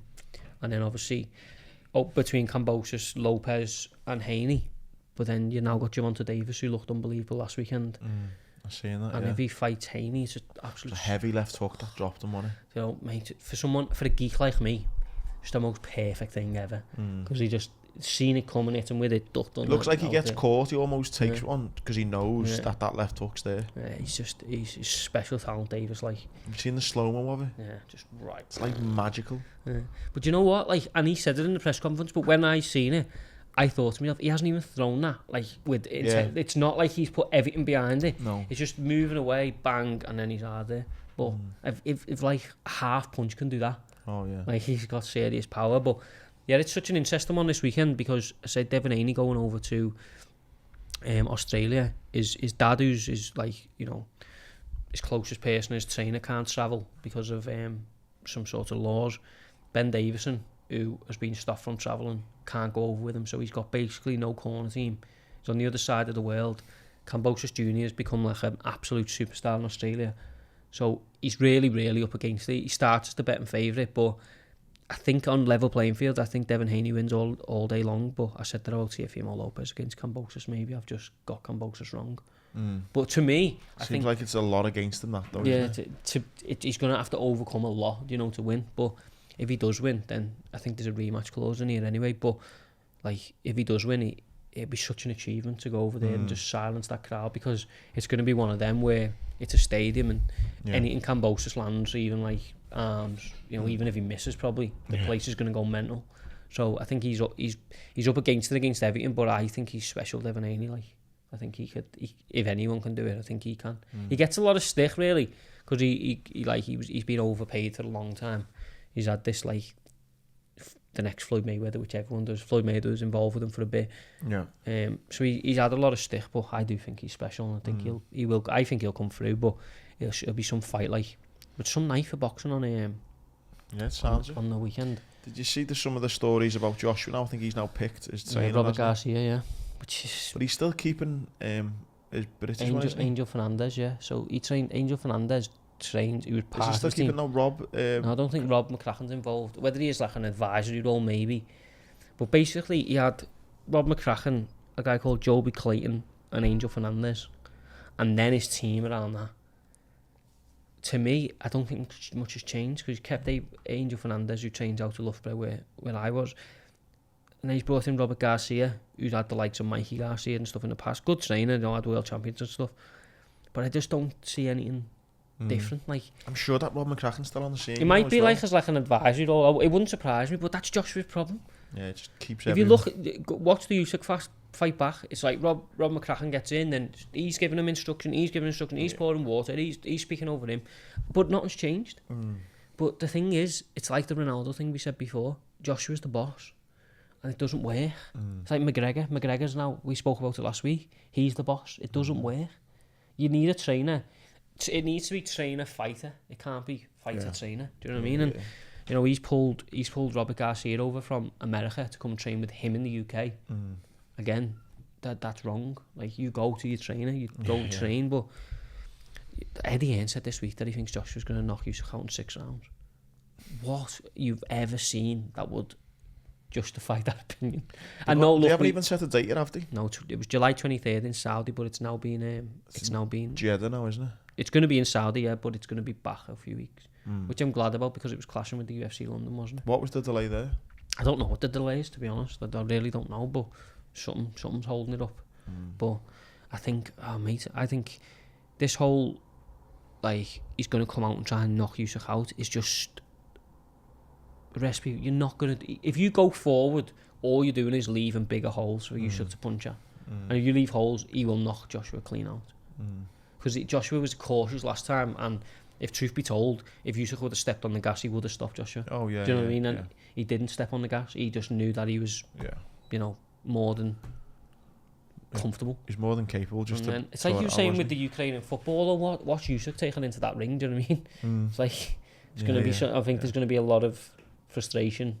then obviously... up between Kambosos, Lopez and Haney, but then you now got Gervonta Davis, who looked unbelievable last weekend. I've seen that. And if he fights Haney, it's absolutely a heavy left hook that dropped him on it. Mate, for a geek like me, it's the most perfect thing ever, because he just seen it coming, hit him with it, ducked on. Looks like he gets caught. He almost takes one because he knows that left hook's there. Yeah, he's special talent, Davis. Like, have you seen the slow mo of it? Yeah, just right. It's like magical. Yeah. But you know what? Like, and he said it in the press conference. But when I seen it, I thought to myself, he hasn't even thrown that. Like, with it, it's not like he's put everything behind it. No, it's just moving away, bang, and then he's out there. But if like a half punch can do that, like, he's got serious power. But yeah, it's such an interesting one this weekend, because I said Devin Haney going over to Australia. His dad, who's like, his closest person, his trainer, can't travel because of some sort of laws. Ben Davison, who has been stopped from travelling, can't go over with him, so he's got basically no corner team. He's on the other side of the world. Kambosos Jr. has become like an absolute superstar in Australia, so he's really, really up against it. He starts as the betting favourite, but I think on level playing field, I think Devin Haney wins all day long. But I said that about Teofimo Lopez against Kambosos. Maybe I've just got Kambosos wrong. But to me, I think like it's a lot against him, that though. Yeah, he's going to have to overcome a lot, to win. But if he does win, then I think there's a rematch clause in here anyway. But like, if he does win, it'd be such an achievement to go over there and just silence that crowd, because it's going to be one of them where it's a stadium and anything Kambosos lands, even like arms, even if he misses, probably the place is going to go mental. So I think he's up against it, against everything. But I think he's special, Devin Haney. Like, I think he could. If anyone can do it, I think he can. He gets a lot of stick, really, because he's been overpaid for a long time. He's had this, like, the next Floyd Mayweather, which everyone does. Floyd Mayweather was involved with him for a bit. Yeah. So he's had a lot of stick, but I do think he's special, and I think he will. I think he'll come through, but it'll be some fight, like, with some knife for boxing on Yeah, it sounds on the weekend. Did you see some of the stories about Joshua now? I think he's now picked as trainer. Robert Garcia, yeah. Which is but he's still keeping his British one, isn't he? Angel Fernandez, yeah. So he trained Angel Fernandez. He was part Is he still of the keeping team. Rob? No, I don't think Rob McCracken's involved. Whether he is like an advisory role, maybe. But basically, he had Rob McCracken, a guy called Joby Clayton, and Angel Fernandez, and then his team around that. To me, I don't think much has changed because he kept Angel Fernandez, who trains out of Loughborough where I was, and then he's brought in Robert Garcia, who's had the likes of Mikey Garcia and stuff in the past. Good trainer, had world champions and stuff. But I just don't see anything different. Like, I'm sure that Rob McCracken's still on the scene. He might be like an advisory role. It wouldn't surprise me, but that's Joshua's problem. Yeah, it just keeps. If you watch the Usyk fight back, it's like Rob McCracken gets in, then he's giving him instruction, he's pouring water, he's speaking over him, but nothing's changed. But the thing is, it's like the Ronaldo thing we said before. Joshua's the boss, and it doesn't work. It's like McGregor's now. We spoke about it last week. He's the boss. It doesn't work. You need a trainer. It needs to be trainer fighter. It can't be fighter trainer. Do you know what I mean? And you know, he's pulled Robert Garcia over from America to come train with him in the UK. Again, that's wrong. Like, you go to your trainer, you go train. But Eddie Hearn said this week that he thinks Joshua's going to knock Usyk out in 6 rounds. What you've ever seen that would justify that opinion? And no, look, they haven't even set a date yet, have they? No, it was July 23rd in Saudi, but it's now been Jeddah now, isn't it? It's going to be in Saudi, yeah, but it's going to be back a few weeks, which I'm glad about because it was clashing with the UFC London, wasn't it? What was the delay there? I don't know what the delay is, to be honest. I really don't know, but something's holding it up. But I think, I think this whole, like, he's going to come out and try and knock Usyk out is just a recipe. You're not going to... If you go forward, all you're doing is leaving bigger holes for Usyk to punch at. And if you leave holes, he will knock Joshua clean out. Because Joshua was cautious last time, and if truth be told, if Usyk would have stepped on the gas, he would have stopped Joshua. Oh, yeah. Do you know what I mean? And he didn't step on the gas. He just knew that he was, you know, more than comfortable. He's more than capable. It's like you were saying with the Ukrainian footballer, what's Usyk taking into that ring? Do you know what I mean? It's like, it's going to be... I think there's going to be a lot of frustration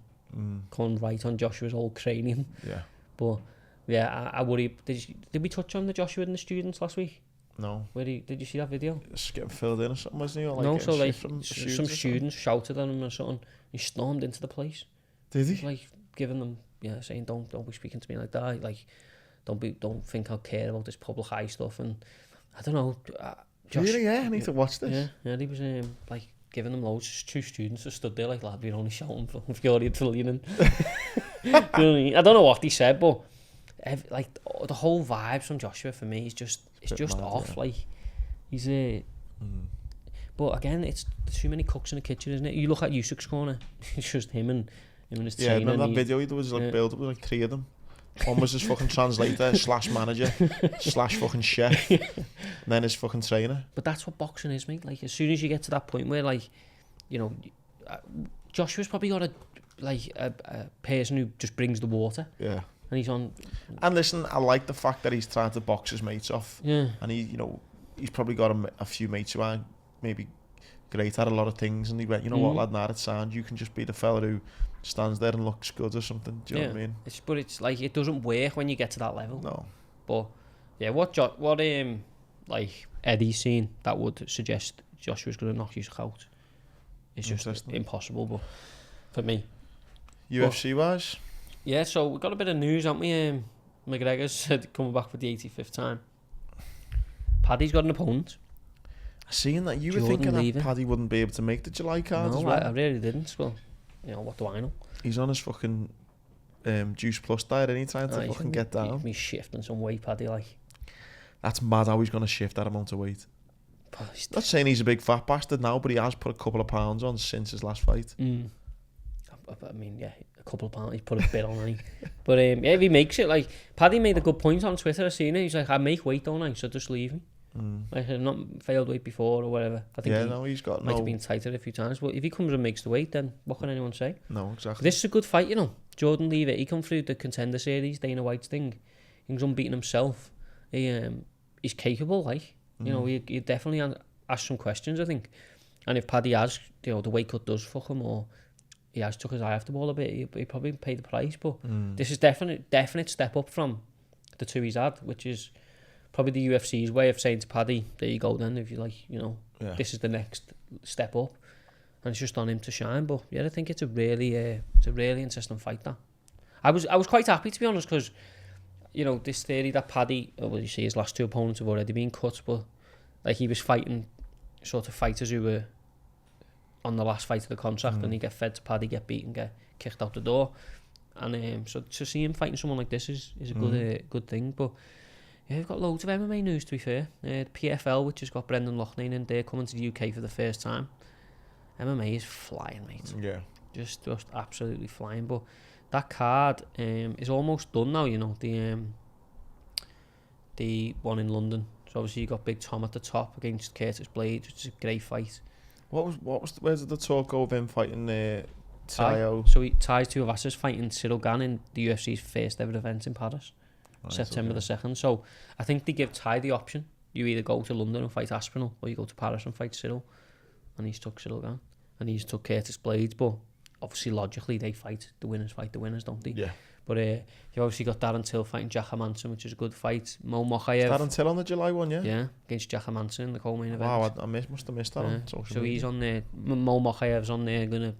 coming right on Joshua's old cranium. Yeah. But, yeah, I worry... Did we touch on the Joshua and the students last week? No. Did you see that video? Just getting filled in or something, wasn't he? Or like no, so like some students shouted at him or something. He stormed into the place. Did he? Like giving them, saying don't be speaking to me like that. Like don't think I'll care about this public high stuff. And I don't know. Josh, really? Yeah, I need to watch this. Yeah. He was like giving them loads. 2 students just stood there like, lad, we're only shouting for Fury Trillion. You know what I mean? I don't know what he said, but like the whole vibes from Joshua for me is just mad, off. Yeah. Like he's but again, it's too many cooks in the kitchen, isn't it? You look at Usyk's corner, it's just him and his trainer. Yeah, remember that video? There was like build up with like 3 of them. One was his fucking translator / manager / fucking chef, and then his fucking trainer. But that's what boxing is, mate. Like as soon as you get to that point where, like, you know, Joshua's probably got a person who just brings the water. Yeah. And he's on. And listen, I like the fact that he's trying to box his mates off. Yeah. And he's probably got a few mates who are maybe great at a lot of things, and he went, you know what, lad, nah, it's sound. You can just be the fella who stands there and looks good or something. Do you know what I mean? But it's like it doesn't work when you get to that level. No. But yeah, what like Eddie's seen that would suggest Joshua's going to knock Usyk out. It's just impossible. But for me, UFC wise. Yeah, so we've got a bit of news, haven't we? McGregor's coming back for the 85th time. Paddy's got an opponent. I seen that you were thinking that Paddy wouldn't be able to make the July card as well. I really didn't. Well, what do I know? He's on his fucking Juice Plus diet, and he's trying to fucking get down. He's shifting some weight, Paddy, like. That's mad how he's going to shift that amount of weight. Not saying he's a big fat bastard now, but he has put a couple of pounds on since his last fight. I mean, yeah, a couple of pounds. He's put a bit on, right? But if he makes it, like, Paddy made a good point on Twitter. I seen it. He's like, I make weight, don't I? So just leave me. Like, I've not failed weight before or whatever. I think he's got might have been tighter a few times. But if he comes and makes the weight, then what can anyone say? No, exactly. But this is a good fight, you know. Jordan Leavitt, he come through the Contender Series, Dana White's thing. He's unbeaten himself. He's capable, like. You know, he definitely asked some questions, I think. And if Paddy has, you know, the weight cut does fuck him, or he has took his eye off the ball a bit, he probably paid the price. But this is definite step up from the two he's had, which is probably the UFC's way of saying to Paddy, there you go then, if you like, you know, this is the next step up. And it's just on him to shine. But yeah, I think it's a really interesting fight, that. I was quite happy, to be honest, because, you know, this theory that Paddy, well, you see his last two opponents have already been cut, but like he was fighting sort of fighters who were on the last fight of the contract, and he get fed to Paddy, get beaten, get kicked out the door. And so to see him fighting someone like this is a good thing. But yeah, we've got loads of MMA news, to be fair. The PFL, which has got Brendan Loughnane in there, coming to the UK for the first time. MMA is flying, mate. Yeah. Just absolutely flying. But that card is almost done now, you know, the one in London. So obviously you got Big Tom at the top against Curtis Blades, which is a great fight. Where did the talk go of him fighting Tayo? So Ty's Tuivasa fighting Cyril Gane in the UFC's first ever event in Paris, September the 2nd. So I think they give Ty the option. You either go to London and fight Aspinall, or you go to Paris and fight Cyril. And he's took Cyril Gane. And he's took Curtis Blades, but obviously logically they fight the winners, don't they? Yeah. But you obviously got Darren Till fighting Jack Hermansson, which is a good fight. Mo Mokayev. Darren Till on the July one, yeah? Yeah, against Jack Hermansson in the co-main event. Wow, I must have missed that on social media. So he's on there. Mo Mokayev's on there, going to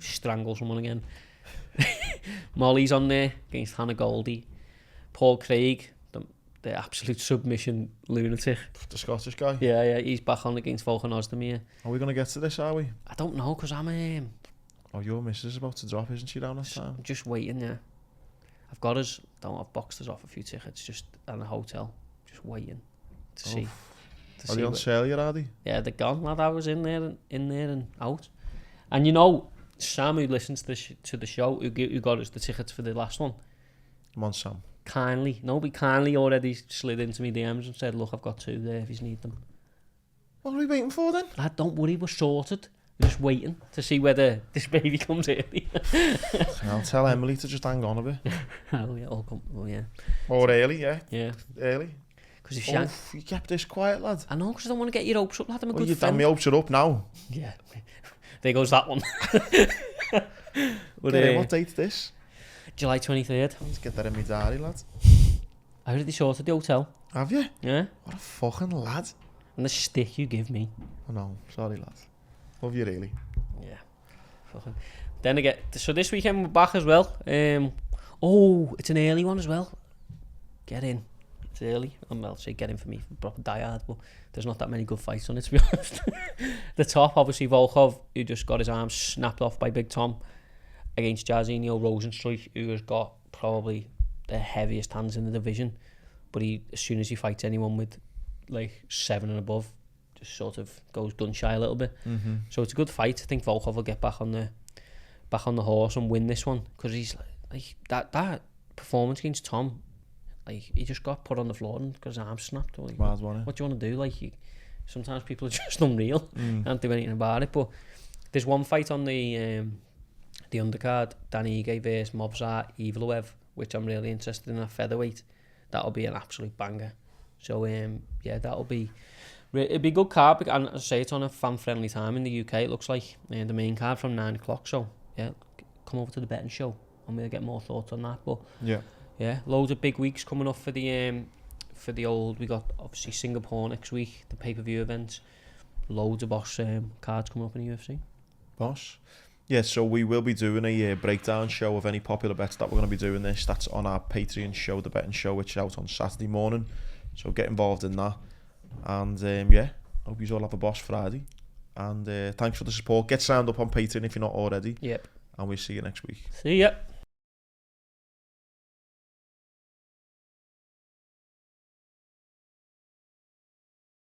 strangle someone again. Molly's on there against Hannah Goldie. Paul Craig, the absolute submission lunatic. The Scottish guy? Yeah, he's back on against Volkan Ozdemir. Are we going to get to this, are we? I don't know, because I'm... Oh, your missus is about to drop, isn't she, down this time? I'm just waiting, yeah. I've boxed us off a few tickets, just in a hotel, just waiting to see. Are they on sale yet, are they? Yeah, they're gone, lad. I was in there and out. And you know, Sam, who listens to the show, who got us the tickets for the last one. Come on, Sam. Nobody kindly already slid into me DMs and said, look, I've got two there if you need them. What are we waiting for then? Lad, don't worry, we're sorted. We're just waiting to see whether this baby comes early. I'll tell Emily to just hang on a bit. Oh yeah, yeah. Or early, yeah. Yeah. Early. Because if you kept this quiet, lad. I know, because I don't want to get your hopes up, lad. I'm a good you've friend. done my hopes are up now. Yeah. There goes that one. But, what date's this? July 23rd. Let's get that in my diary, lad. I already sorted the hotel. Have you? Yeah. What a fucking lad. And the stick you give me. Oh no, sorry, lad. Love you, really. Yeah. Fucking. Then again, so this weekend we're back as well. It's an early one as well. Get in. It's early. I'll say get in for me, proper diehard, but there's not that many good fights on it, to be honest. The top, obviously, Volkov, who just got his arm snapped off by Big Tom, against Jairzinho Rozenstruik, who has got probably the heaviest hands in the division. But as soon as he fights anyone with like 7 and above, just sort of goes gun shy a little bit. Mm-hmm. So it's a good fight. I think Volkov will get back on the horse and win this one, because he's like that performance against Tom, like he just got put on the floor and got his arm snapped. Like, what do you want to do? Like sometimes people are just unreal. Can't do anything about it. But there's one fight on the undercard, Danny Ige versus Movsar Evloev, which I'm really interested in at featherweight. That'll be an absolute banger. So it'll be a good card, and as I say, it's on a fan-friendly time in the UK, it looks like. The main card from 9 o'clock, so yeah, come over to the betting show and we'll get more thoughts on that. But yeah, loads of big weeks coming up for the old. We got obviously Singapore next week, the pay-per-view events. Loads of boss cards coming up in the UFC. Boss? Yeah, so we will be doing a breakdown show of any popular bets that we're going to be doing this. That's on our Patreon show, the betting show, which is out on Saturday morning. So get involved in that. And hope you all have a Boss Friday. And thanks for the support. Get signed up on Patreon if you're not already. Yep. And we'll see you next week. See ya.